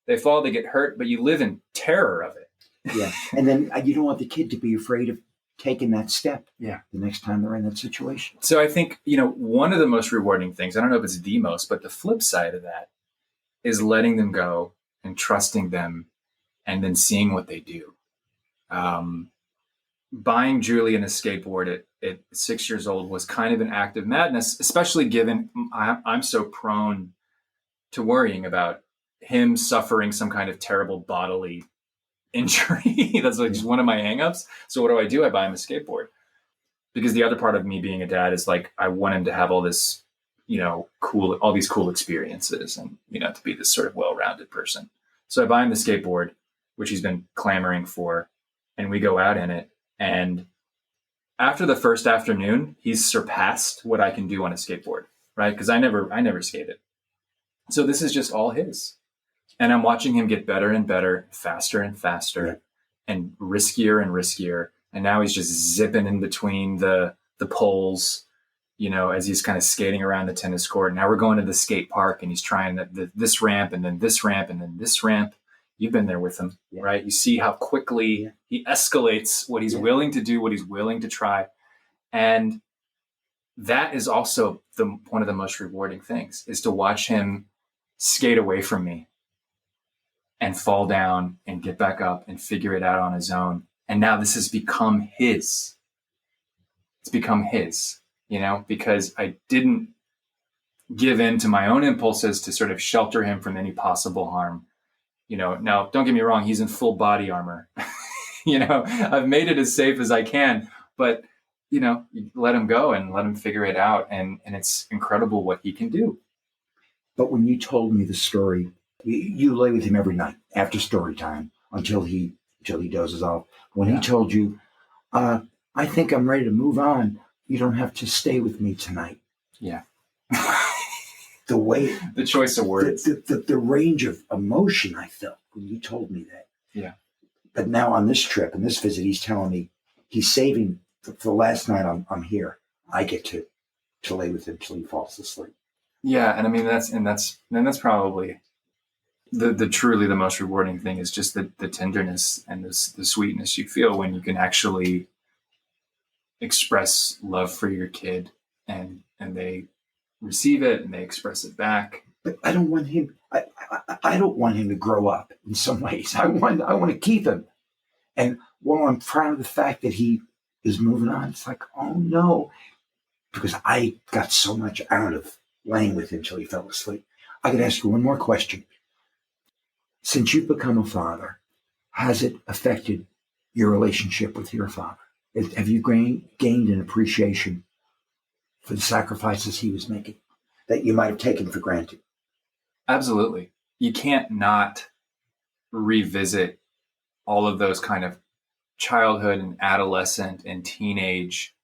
They fall, they get hurt, but you live in terror of it. Yeah. And then you don't want the kid to be afraid of taking that step. Yeah. The next time they're in that situation. So I think, one of the most rewarding things, I don't know if it's the most, but the flip side of that is letting them go and trusting them and then seeing what they do. Buying Julian a skateboard at 6 years old was kind of an act of madness, especially given I'm so prone to worrying about him suffering some kind of terrible bodily injury. That's like just one of my hangups. So what do? I buy him a skateboard. Because the other part of me being a dad is like, I want him to have all this, all these cool experiences and, to be this sort of well-rounded person. So I buy him the skateboard, which he's been clamoring for, and we go out in it. And after the first afternoon, he's surpassed what I can do on a skateboard, right? Because I never skated. So this is just all his. And I'm watching him get better and better, faster and faster, and riskier and riskier. And now he's just zipping in between the poles, as he's kind of skating around the tennis court. Now we're going to the skate park and he's trying this ramp and then this ramp and then this ramp. You've been there with him, right? You see how quickly he escalates what he's willing to do, what he's willing to try. And that is also one of the most rewarding things, is to watch him skate away from me and fall down and get back up and figure it out on his own. And now this has become his. It's become his, because I didn't give in to my own impulses to sort of shelter him from any possible harm. Now don't get me wrong, he's in full body armor. I've made it as safe as I can, but you let him go and let him figure it out. And it's incredible what he can do. But when you told me the story, you lay with him every night after story time until he dozes off. When he told you, I think I'm ready to move on, you don't have to stay with me tonight. Yeah. The way, the choice of words, the range of emotion I felt when you told me that. Yeah. But now on this trip and this visit, he's telling me he's saving for the last night I'm here. I get to lay with him till he falls asleep. Yeah. And I mean, that's probably the truly the most rewarding thing, is just the tenderness and the sweetness you feel when you can actually express love for your kid and they receive it and they express it back. But I don't want him. I don't want him to grow up in some ways. I want to keep him. And while I'm proud of the fact that he is moving on, it's like, oh no, because I got so much out of laying with him till he fell asleep. I could ask you one more question. Since you've become a father, has it affected your relationship with your father? Have you gained an appreciation for the sacrifices he was making that you might have taken for granted? Absolutely. You can't not revisit all of those kind of childhood and adolescent and teenage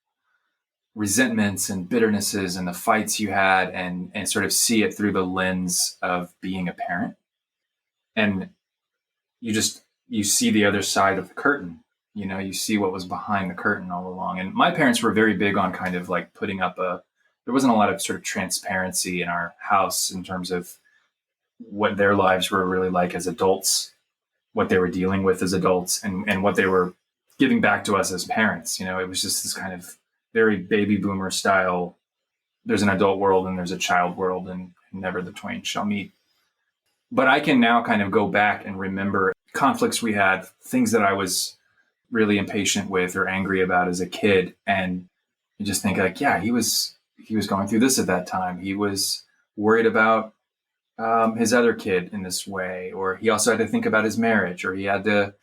resentments and bitternesses and the fights you had and sort of see it through the lens of being a parent. And you see the other side of the curtain. You see what was behind the curtain all along. And my parents were very big on kind of like putting up there wasn't a lot of sort of transparency in our house in terms of what their lives were really like as adults, what they were dealing with as adults, and what they were giving back to us as parents. It was just this kind of very baby boomer style. There's an adult world and there's a child world, and never the twain shall meet. But I can now kind of go back and remember conflicts we had, things that I was really impatient with or angry about as a kid. And you just think like, yeah, he was going through this at that time. He was worried about his other kid in this way, or he also had to think about his marriage, or he had to,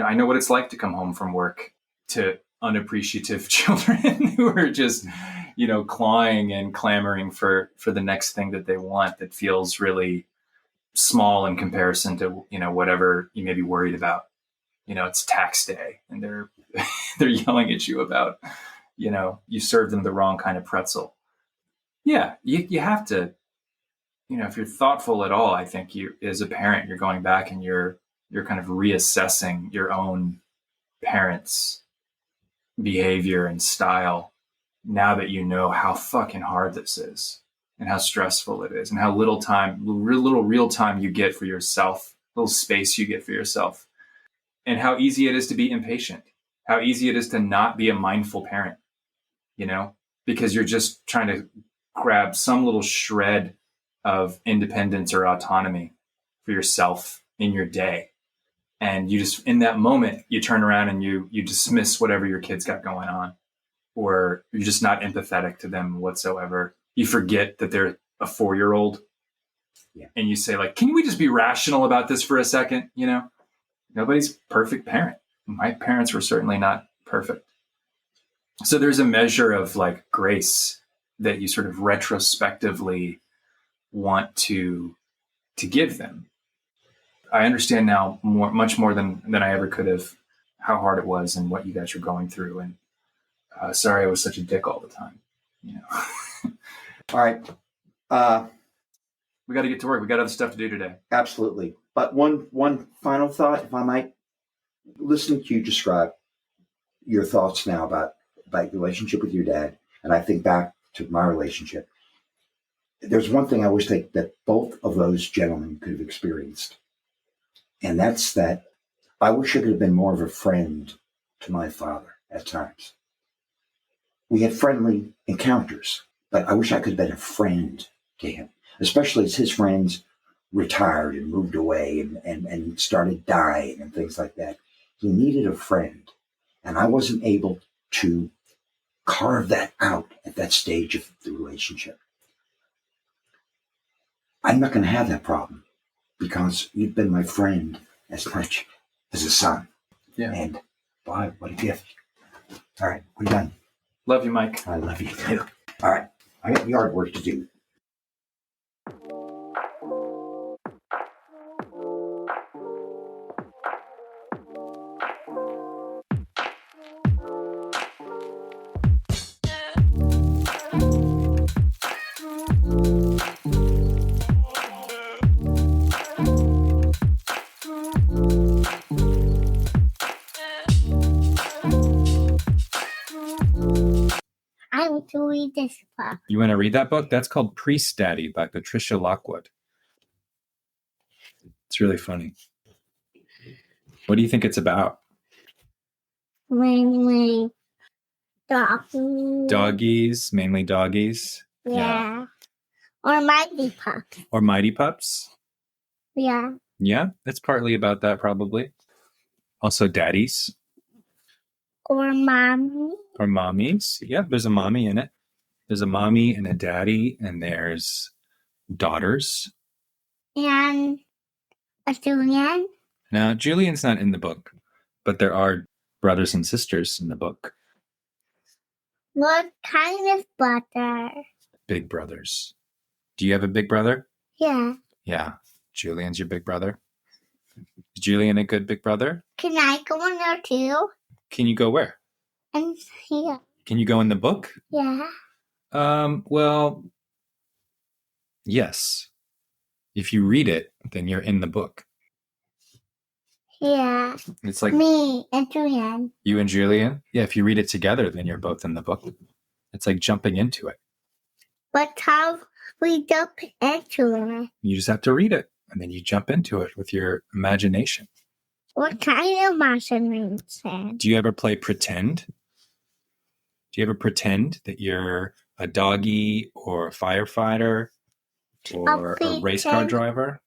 I know what it's like to come home from work to unappreciative children who are just, clawing and clamoring for the next thing that they want that feels really small in comparison to, whatever you may be worried about. It's tax day and they're they're yelling at you about, you served them the wrong kind of pretzel. Yeah, you have to, if you're thoughtful at all, I think you, as a parent, you're going back and you're kind of reassessing your own parents' behavior and style now that you know how fucking hard this is and how stressful it is and how little real time you get for yourself, little space you get for yourself, and how easy it is to be impatient, how easy it is to not be a mindful parent, because you're just trying to grab some little shred of independence or autonomy for yourself in your day. And you just, in that moment, you turn around and you dismiss whatever your kid's got going on, or you're just not empathetic to them whatsoever. You forget that they're a 4-year-old. Yeah. And you say, like, can we just be rational about this for a second? Nobody's perfect parent. My parents were certainly not perfect. So there's a measure of like grace that you sort of retrospectively want to give them. I understand now much more than I ever could have, how hard it was and what you guys were going through. And sorry I was such a dick all the time. All right. We got to get to work. We got other stuff to do today. Absolutely. But one final thought, if I might. Listening to you describe your thoughts now about your relationship with your dad, and I think back to my relationship. There's one thing I wish that both of those gentlemen could have experienced. And that's that I wish I could have been more of a friend to my father at times. We had friendly encounters, but I wish I could have been a friend to him, especially as his friends retired and moved away and started dying and things like that. He needed a friend, and I wasn't able to carve that out at that stage of the relationship. I'm not going to have that problem because you've been my friend as much as a son. Yeah. And boy, what a gift. All right, we're done. Love you, Mike. I love you too. All right, I got yard work to do. I want to read this book. You want to read that book? That's called Priest Daddy by Patricia Lockwood. It's really funny. What do you think it's about? Mainly doggies. Doggies, mainly doggies. Yeah. Or mighty pups. Or mighty pups. Yeah. Yeah, it's partly about that probably. Also daddies. Or mommy. Or mommies. Yeah, there's a mommy in it. There's a mommy and a daddy, and there's daughters. And a Julian. Now, Julian's not in the book, but there are brothers and sisters in the book. What kind of brother? Big brothers. Do you have a big brother? Yeah. Yeah. Julian's your big brother. Is Julian a good big brother? Can I go in there too? Can you go where? And here. Can you go in the book? Yeah. Well, yes. If you read it, then you're in the book. Yeah. It's like me and Julian. You and Julian? Yeah, if you read it together, then you're both in the book. It's like jumping into it. But how we jump into it? You just have to read it, and then you jump into it with your imagination. What kind of imagination? Do you ever play pretend? Do you ever pretend that you're a doggy or a firefighter or a race car driver?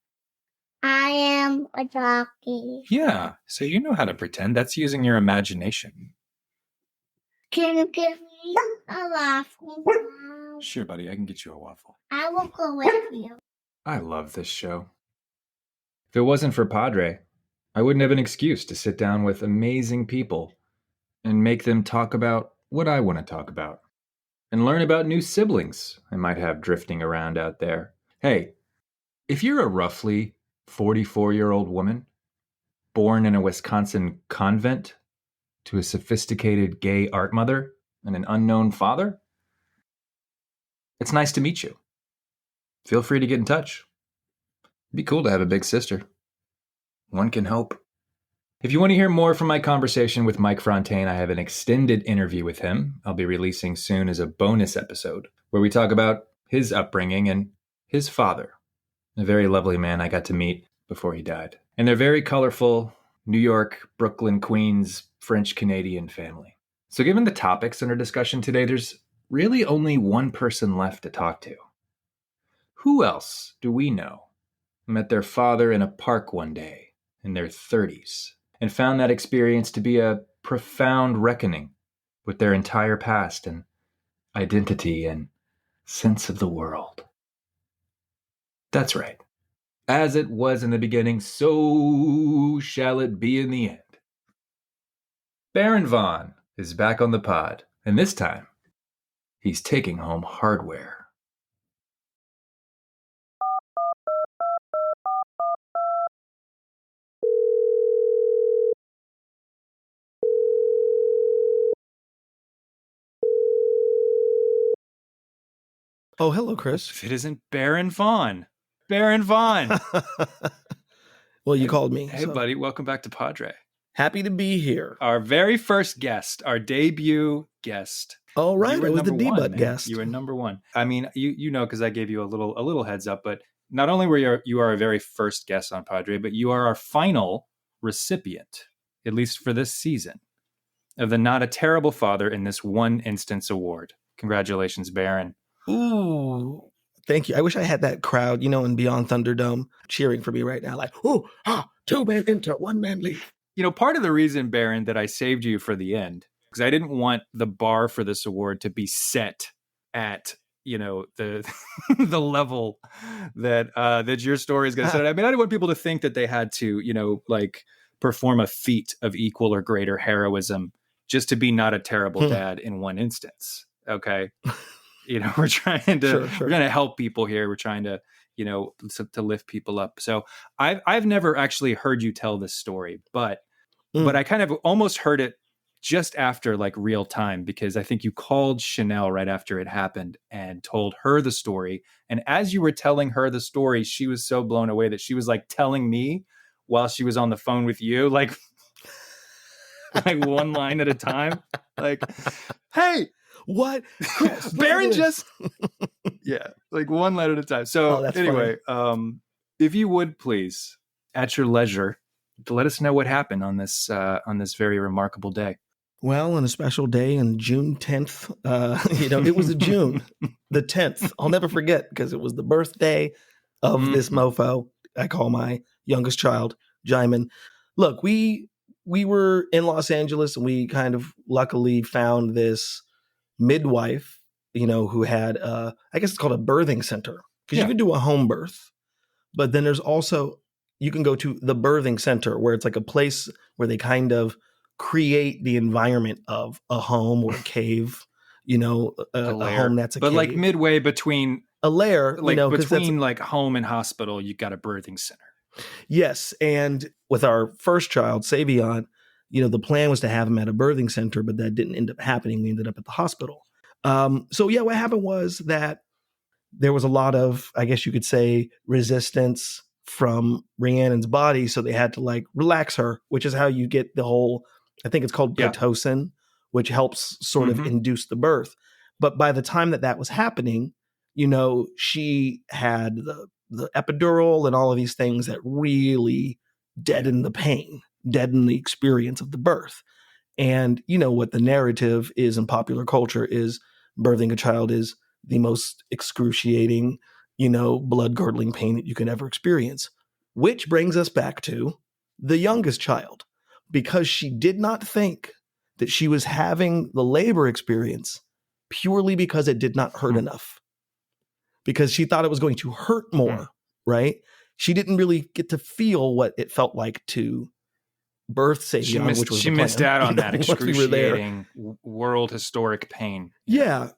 I am a doggy. Yeah, so you know how to pretend. That's using your imagination. Can you give me a waffle? Sure, buddy, I can get you a waffle. I will go with you. I love this show. If it wasn't for Padre, I wouldn't have an excuse to sit down with amazing people and make them talk about what I want to talk about and learn about new siblings I might have drifting around out there. Hey, if you're a roughly 44-year-old woman born in a Wisconsin convent to a sophisticated gay art mother and an unknown father, it's nice to meet you. Feel free to get in touch. It'd be cool to have a big sister. One can hope. If you want to hear more from my conversation with Mike Frontain, I have an extended interview with him I'll be releasing soon as a bonus episode where we talk about his upbringing and his father, a very lovely man I got to meet before he died. And their very colorful New York, Brooklyn, Queens, French-Canadian family. So given the topics in our discussion today, there's really only one person left to talk to. Who else do we know met their father in a park one day in their 30s and found that experience to be a profound reckoning with their entire past and identity and sense of the world? That's right. As it was in the beginning, so shall it be in the end. Baron Vaughn is back on the pod, and this time, he's taking home hardware. Oh, hello, Chris. If it isn't Baron Vaughn. Baron Vaughn. Well, you called me. Hey, so. buddy. Welcome back to Padre. Happy to be here. Our very first guest, our debut guest. Oh, right. You It was the number one, debut man. guest. You were number one. I mean, you know, because I gave you a little heads up, but not only were you our very first guest on Padre, but you are our final recipient, at least for this season, of the Not a Terrible Father in This One Instance Award. Congratulations, Baron. Ooh, thank you. I wish I had that crowd, in Beyond Thunderdome cheering for me right now. Like, two men enter, one man leave. Part of the reason, Baron, that I saved you for the end, because I didn't want the bar for this award to be set at, the the level that your story is going to set. I mean, I didn't want people to think that they had to, perform a feat of equal or greater heroism just to be not a terrible dad in one instance. Okay. We're trying to we're trying to help people here. We're trying to, to lift people up. So I've never actually heard you tell this story, but I kind of almost heard it just after real time, because I think you called Chanel right after it happened and told her the story. And as you were telling her the story, she was so blown away that she was telling me while she was on the phone with you, like one line at a time, hey, what? Chris, Baron just one line at a time. So anyway, if you would please, at your leisure, to let us know what happened on this very remarkable day. Well, on a special day on June 10th, it was June the 10th. I'll never forget, because it was the birthday of this mofo I call my youngest child, Jaimin. Look, we were in Los Angeles, and we kind of luckily found this midwife, who had I guess it's called a birthing center, because you can do a home birth, but then there's also, you can go to the birthing center, where it's like a place where they kind of create the environment of a home or a cave, a home that's a cave. But midway between a layer, between home and hospital, you got a birthing center. Yes. And with our first child, Savion, the plan was to have him at a birthing center, but that didn't end up happening. We ended up at the hospital. What happened was that there was a lot of, I guess you could say, resistance from Rhiannon's body. So they had to relax her, which is how you get the whole, I think it's called Pitocin, which helps sort of induce the birth. But by the time that was happening, she had the epidural and all of these things that really deaden the pain, deaden the experience of the birth. And what the narrative is in popular culture is birthing a child is the most excruciating, blood-curdling pain that you can ever experience. Which brings us back to the youngest child, because she did not think that she was having the labor experience purely because it did not hurt enough. Because she thought it was going to hurt more right? She didn't really get to feel what it felt like to birth Savion, which was she the missed plan, out on that once we were there. excruciating world historic pain. Yeah.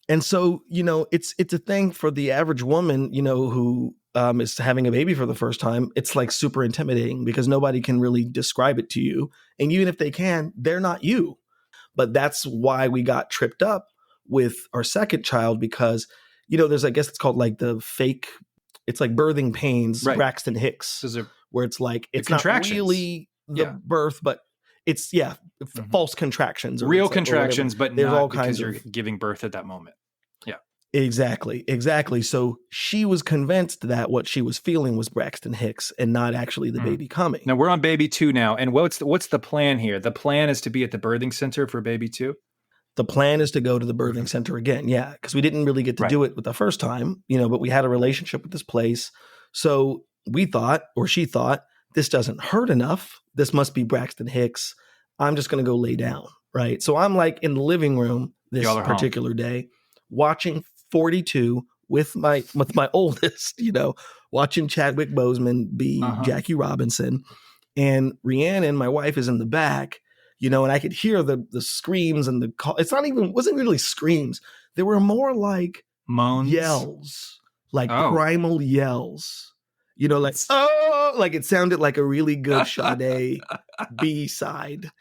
And so, it's a thing for the average woman, who is having a baby for the first time. It's like super intimidating because nobody can really describe it to you. And even if they can, they're not you. But that's why we got tripped up with our second child because, there's, I guess it's called like the fake, it's like birthing pains, Right. Braxton Hicks, where it's like, it's not really the birth, but it's, false contractions. Or real like, contractions, but there's not all because kinds you're of giving birth at that moment. Exactly. So she was convinced that what she was feeling was Braxton Hicks and not actually the baby coming. Now we're on baby 2 now. And what's the plan here? The plan is to be at the birthing center for baby 2? The plan is to go to the birthing center again. Yeah. Because we didn't really get to do it with the first time, but we had a relationship with this place. So we thought, or she thought, this doesn't hurt enough. This must be Braxton Hicks. I'm just going to go lay down. Right. So I'm like in the living room this particular day, watching 42 with my oldest, watching Chadwick Boseman be Jackie Robinson, and Rhiannon, my wife, is in the back, and I could hear the screams and the call. Wasn't really screams. They were more like moans, yells, like primal yells, like, oh, like it sounded like a really good Sade B-side. It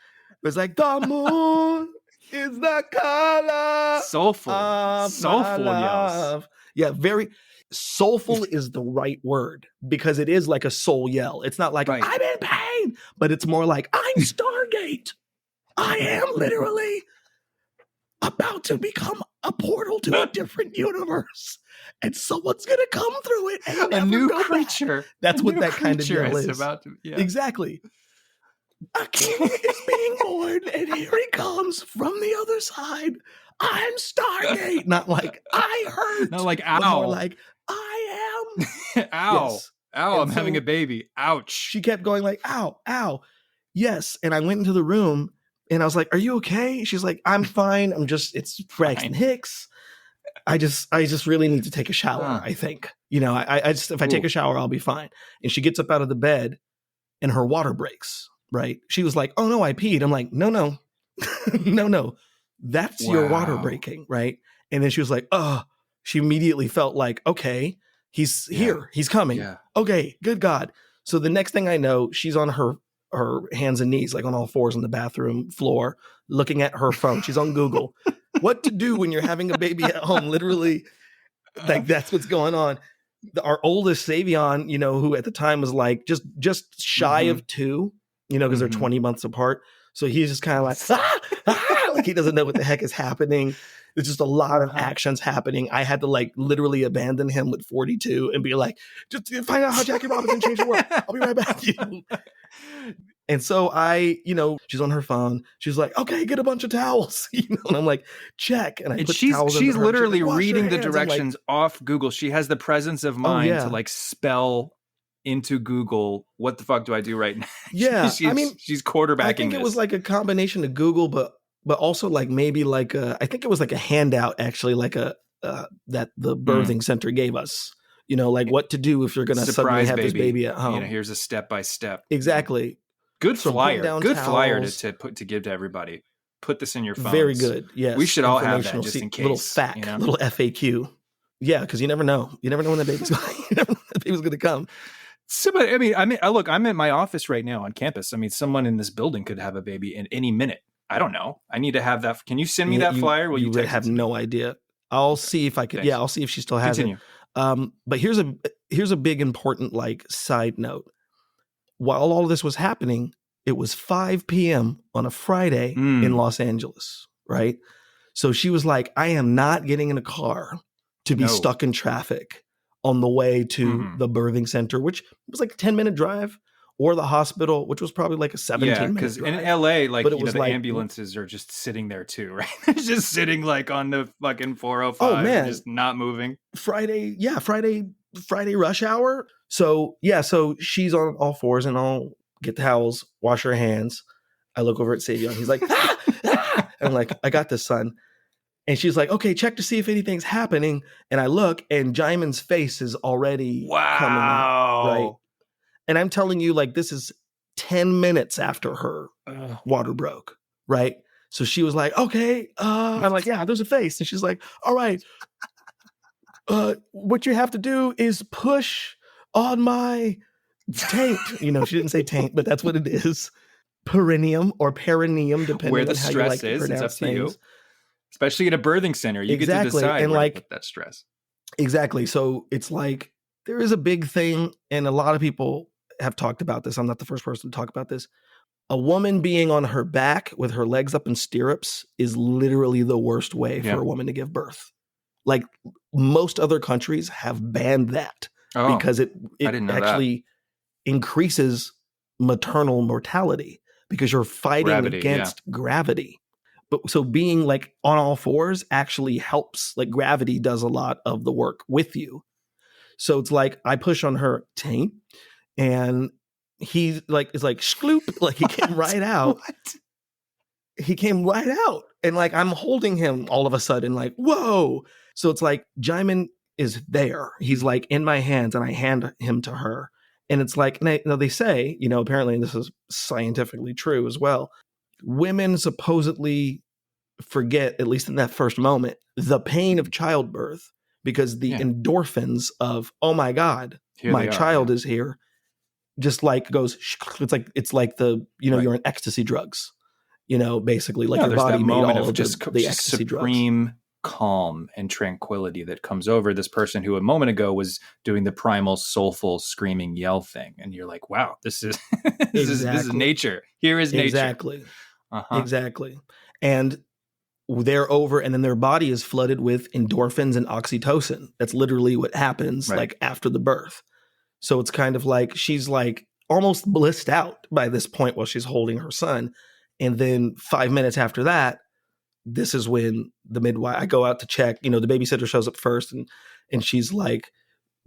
was like, the moon is the color soulful yells. Yeah, very soulful is the right word because it is like a soul yell. It's not like I'm in pain, but it's more like I'm Stargate. I am literally about to become a portal to a different universe, and someone's gonna come through it. And a new creature. Back. That's what that kind of yell is. About to, Exactly. A king is being born, and here he comes from the other side. I'm Stargate. Not like I hurt. Not like ow. More like I am. Ow. Yes. Ow, And I'm having a baby. Ouch. She kept going like, ow, ow. Yes. And I went into the room and I was like, are you okay? She's like, I'm fine. It's Braxton Hicks. I just really need to take a shower, I think. I just, if I take a shower, I'll be fine. And she gets up out of the bed and her water breaks. Right. She was like, oh no, I peed. I'm like, no. No. That's your water breaking. Right. And then she was like, oh, she immediately felt like, okay, he's here. He's coming. Yeah. Okay. Good God. So the next thing I know, she's on her hands and knees, like on all fours on the bathroom floor, looking at her phone. She's on Google. What to do when you're having a baby at home? Literally, like that's what's going on. Our oldest Savion, who at the time was like just shy of 2, because they're 20 months apart. So he's just kind of like, like he doesn't know what the heck is happening. There's just a lot of actions happening. I had to like literally abandon him with 42 and be like, just find out how Jackie Robinson changed the world. I'll be right back. And so she's on her phone. She's like, okay, get a bunch of towels. And I'm like, check. And I put towels she's under her. literally like, reading the directions off Google. She has the presence of mind to like spell into Google, what the fuck do I do right now? Yeah. she's quarterbacking. I think it was like a combination of Google, but also like maybe like I think it was like a handout actually, like that the birthing center gave us, like what to do if you're going to suddenly have this baby at home. Here's a step by step. Exactly. Good flyer. Good flyer to give to everybody. Put this in your phone. Very good. Yes. We should all have that just in case. Little fact, little FAQ. Yeah, because you never know. You never know when the baby's going. You never know when the baby's going to come. So, but look, I'm at my office right now on campus. Someone in this building could have a baby in any minute. I don't know. I need to have that. Can you send me that flyer? Will you have no idea. I'll see if I could. Yeah, I'll see if she still has it. But here's a big important like side note. While all this was happening, it was 5 p.m. on a Friday in Los Angeles, right? So she was like, I am not getting in a car to be stuck in traffic on the way to the birthing center, which was like a 10-minute drive, or the hospital, which was probably like a 17-minute drive. Because in LA, like, the ambulances are just sitting there too, right? They're just sitting like on the fucking 405, and just not moving. Friday rush hour. So she's on all fours, and I'll get towels, wash her hands. I look over at Savion. He's like, ah! And I'm like, I got this, son. And she's like, okay, check to see if anything's happening. And I look, and Jaimin's face is already coming out, right? And I'm telling you, like, this is 10 minutes after her water broke, right? So she was like, okay. I'm like, yeah, there's a face. And she's like, all right. What you have to do is push on my taint. You know, she didn't say taint, but that's what it is. Perineum or perineum, depending where the on how stress you like to is. It's pronounce up to things. you. Especially at a birthing center, you get to decide and where like to put that stress. Exactly. So it's like there is a big thing, and a lot of people have talked about this. I'm not the first person to talk about this. A woman being on her back with her legs up in stirrups is literally the worst way for a woman to give birth. Like most other countries have banned that because it actually increases maternal mortality because you're fighting against gravity. But so being like on all fours actually helps. Like gravity does a lot of the work with you. So it's like I push on her taint, and he like is like shloop, like he came right out. What? He came right out, and like I'm holding him all of a sudden, like whoa. So it's like Jaimin is there. He's like in my hands, and I hand him to her, and it's like now they say, you know, apparently and this is scientifically true as well. Women supposedly forget, at least in that first moment, the pain of childbirth because the endorphins of, oh my God, my child is here, just like goes, it's like the, you know, you're on ecstasy drugs, you know, basically like your body made all of just the ecstasy supreme drugs. Calm and tranquility that comes over this person who a moment ago was doing the primal, soulful, screaming yell thing. And you're like, wow, this is, this is nature. Here is nature. Exactly. Exactly. And they're over, and then their body is flooded with endorphins and oxytocin. That's literally what happens like after the birth. So it's kind of like she's like almost blissed out by this point while she's holding her son. And then 5 minutes after that, this is when the midwife, I go out to check, you know, the babysitter shows up first, and she's like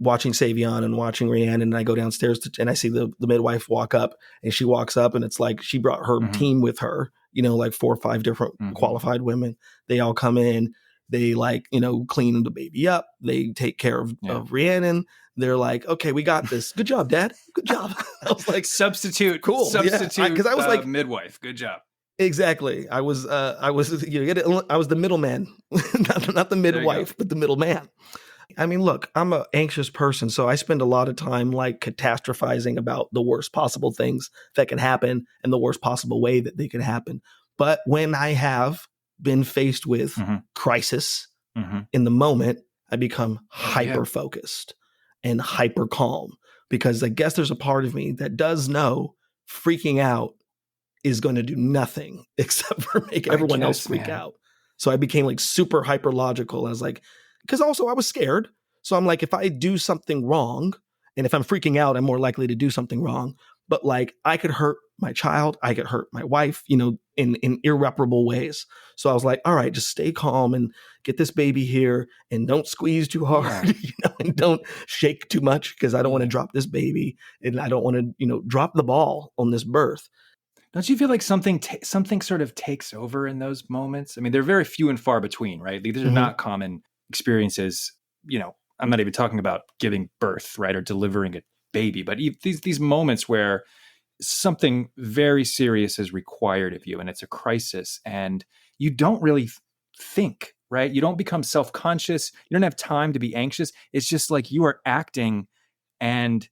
watching Savion and watching Rhiannon, and I go downstairs and I see the midwife walk up, and she walks up, and it's like she brought her team with her, you know, like 4 or 5 different qualified women. They all come in, they like, you know, clean the baby up, they take care of Rhiannon. They're like, okay, we got this. Good job, Dad. Good job. I was like, cool. Substitute because I was like midwife. Good job. Exactly. I was you know, I was the middleman, not the midwife, but the middleman. I mean, look, I'm an anxious person, so I spend a lot of time like catastrophizing about the worst possible things that can happen and the worst possible way that they can happen. But when I have been faced with crisis in the moment, I become hyper focused and hyper calm, because I guess there's a part of me that does know freaking out is going to do nothing except for make everyone else freak out. So I became like super hyper logical. I was like, because also I was scared. So I'm like, if I do something wrong, and if I'm freaking out, I'm more likely to do something wrong. But like I could hurt my child, I could hurt my wife, you know, in irreparable ways. So I was like, all right, just stay calm and get this baby here, and don't squeeze too hard, you know, and don't shake too much, because I don't want to drop this baby, and I don't want to, you know, drop the ball on this birth. Don't you feel like something sort of takes over in those moments? I mean, they're very few and far between, right? These are not common experiences. You know, I'm not even talking about giving birth, right, or delivering a baby, but these moments where something very serious is required of you, and it's a crisis, and you don't really think, right? You don't become self-conscious. You don't have time to be anxious. It's just like you are acting, and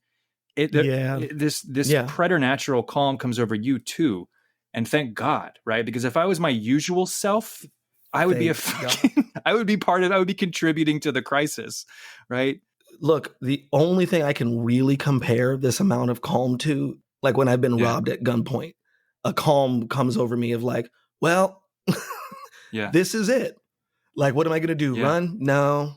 this preternatural calm comes over you too. And thank God, right? Because if I was my usual self, I would be I would be contributing to the crisis, right? Look, the only thing I can really compare this amount of calm to, like when I've been robbed at gunpoint, a calm comes over me of like, well, this is it. Like, what am I going to do? Run? No.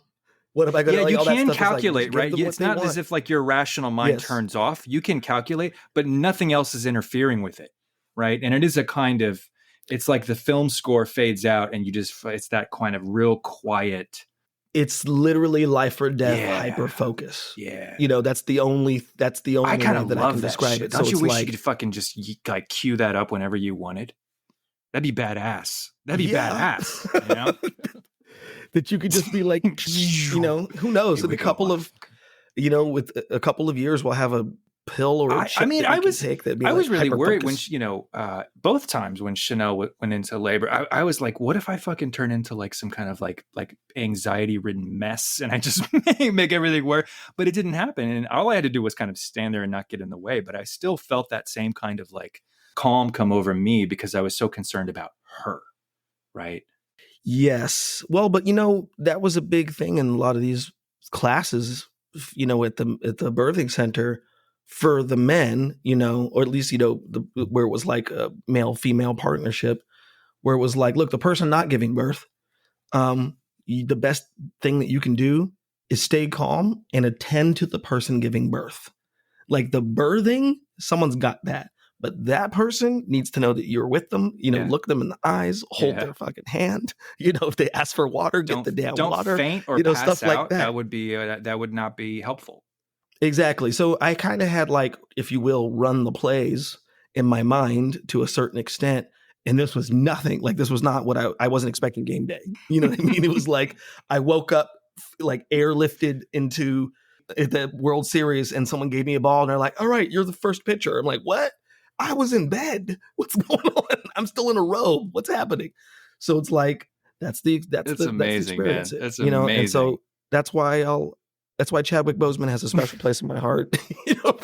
What am I going to do? You can calculate, right? It's not as if like your rational mind turns off. You can calculate, but nothing else is interfering with it, right? And it is a kind of, it's like the film score fades out, and it's that kind of real quiet. It's literally life or death hyper focus. Yeah. You know, that's the only way that I can describe it. Don't you wish you could fucking just like cue that up whenever you wanted? That'd be badass. You know? that you could just be like, you know, who knows? In a couple of, you know, with a couple of years, we'll have a pill or a chip that we can take that'd be I like was really worried when, hyperfocus. both times when Chanel went into labor, I was like, what if I fucking turn into like some kind of like anxiety ridden mess and I just make everything work? But it didn't happen. And all I had to do was kind of stand there and not get in the way. But I still felt that same kind of like calm come over me because I was so concerned about her. Right. Yes. Well, but you know, that was a big thing in a lot of these classes, you know, at the birthing center for the men, you know, or at least, you know, where it was like a male-female partnership, where it was like, look, the person not giving birth, the best thing that you can do is stay calm and attend to the person giving birth. Like the birthing, someone's got that. But that person needs to know that you're with them, you know, look them in the eyes, hold their fucking hand. You know, if they ask for water, get the damn water. Don't faint or you know, pass stuff out. like that. That would be that would not be helpful. Exactly. So I kind of had like, if you will, run the plays in my mind to a certain extent. And this was nothing. Like this was not what I wasn't expecting game day. You know what I mean? It was like I woke up like airlifted into the World Series and someone gave me a ball and they're like, all right, you're the first pitcher. I'm like, what? I was in bed. What's going on? I'm still in a robe. What's happening? So it's like that's amazing, that's the experience, man. That's you know, amazing. And so that's why Chadwick Boseman has a special place in my heart, you know,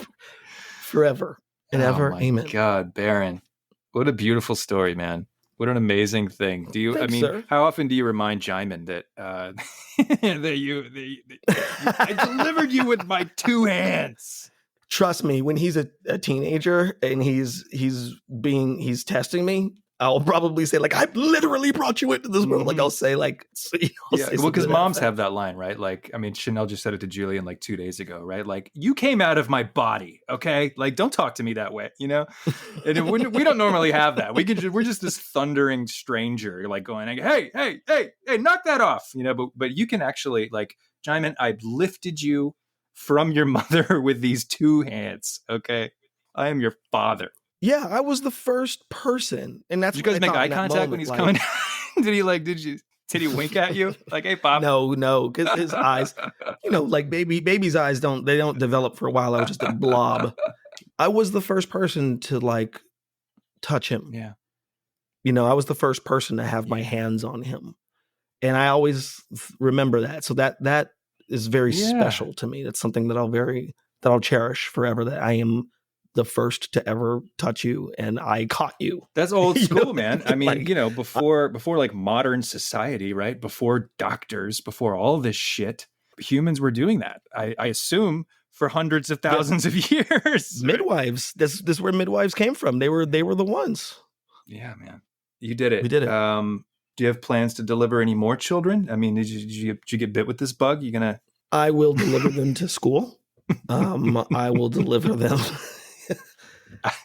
forever and ever. Amen. God, Baron, what a beautiful story, man. What an amazing thing. Do you? Thanks, I mean, sir. How often do you remind Jaimin that I delivered you with my two hands? Trust me, when he's a teenager and he's testing me, I'll probably say like, I literally brought you into this world. Like I'll say like, because moms have that line, right? Like, I mean, Chanel just said it to Julian like 2 days ago, right? Like, you came out of my body, okay? Like, don't talk to me that way, you know? And we don't normally have that. We're just this thundering stranger, like going, hey, knock that off, you know? But you can actually like, Jaimin, I lifted you from your mother with these two hands, okay? I am your father. Yeah, I was the first person, and that's. Did you guys make eye contact when he's coming? Did he wink at you like, "Hey, Pop"? No, because his eyes, you know, like baby's eyes don't develop for a while. I was just a blob. I was the first person to like touch him. Yeah, you know, I was the first person to have my hands on him, and I always remember that. So that is very special to me. That's something that I'll cherish forever. That I am the first to ever touch you and I caught you. That's old school, you know? Man. I mean, like, you know, before like modern society, right? Before doctors, before all this shit, humans were doing that. I assume for hundreds of thousands of years. Midwives. This is where midwives came from. They were the ones. Yeah, man. You did it. We did it. Do you have plans to deliver any more children? I mean, did you get bit with this bug? You gonna? I will deliver them to school. I will deliver them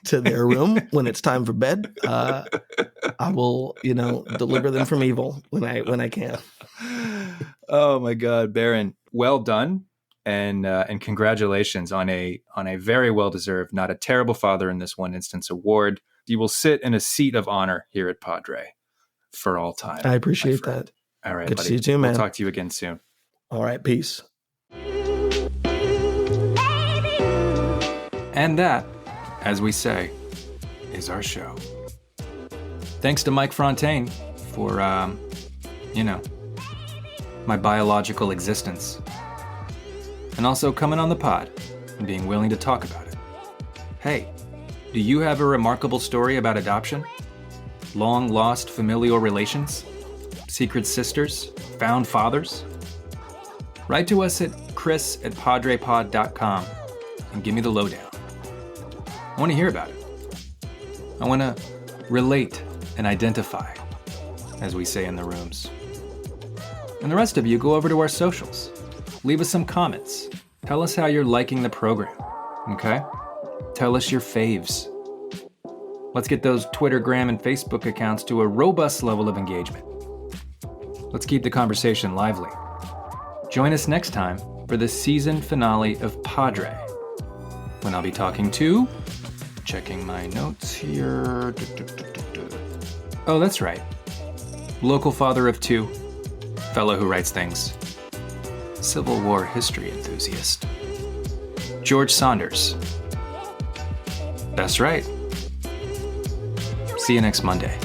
to their room when it's time for bed. I will, you know, deliver them from evil when I can. Oh my God, Baron, well done, and congratulations on a very well deserved, not a terrible father in this one instance award. You will sit in a seat of honor here at Padre for all time. I appreciate that. All right, good buddy. to see you too, man. We'll talk to you again soon. All right, peace. And that, as we say, is our show. Thanks to Mike Frontain for, my biological existence. And also coming on the pod and being willing to talk about it. Hey, do you have a remarkable story about adoption? Long lost familial relations? Secret sisters? Found fathers? Write to us at chris@padrepod.com and give me the lowdown. I want to hear about it. I want to relate and identify, as we say in the rooms. And the rest of you, go over to our socials. Leave us some comments. Tell us how you're liking the program, okay? Tell us your faves. Let's get those Twitter, Gram, and Facebook accounts to a robust level of engagement. Let's keep the conversation lively. Join us next time for the season finale of Padre, when I'll be talking to... Checking my notes here. Oh, that's right. Local father of two, fellow who writes things. Civil War history enthusiast. George Saunders. That's right. See you next Monday.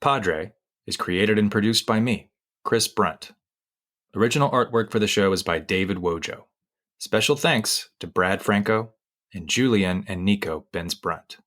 Padre is created and produced by me, Chris Brunt. Original artwork for the show is by David Wojo. Special thanks to Brad Franco and Julian and Nico Benz Brunt.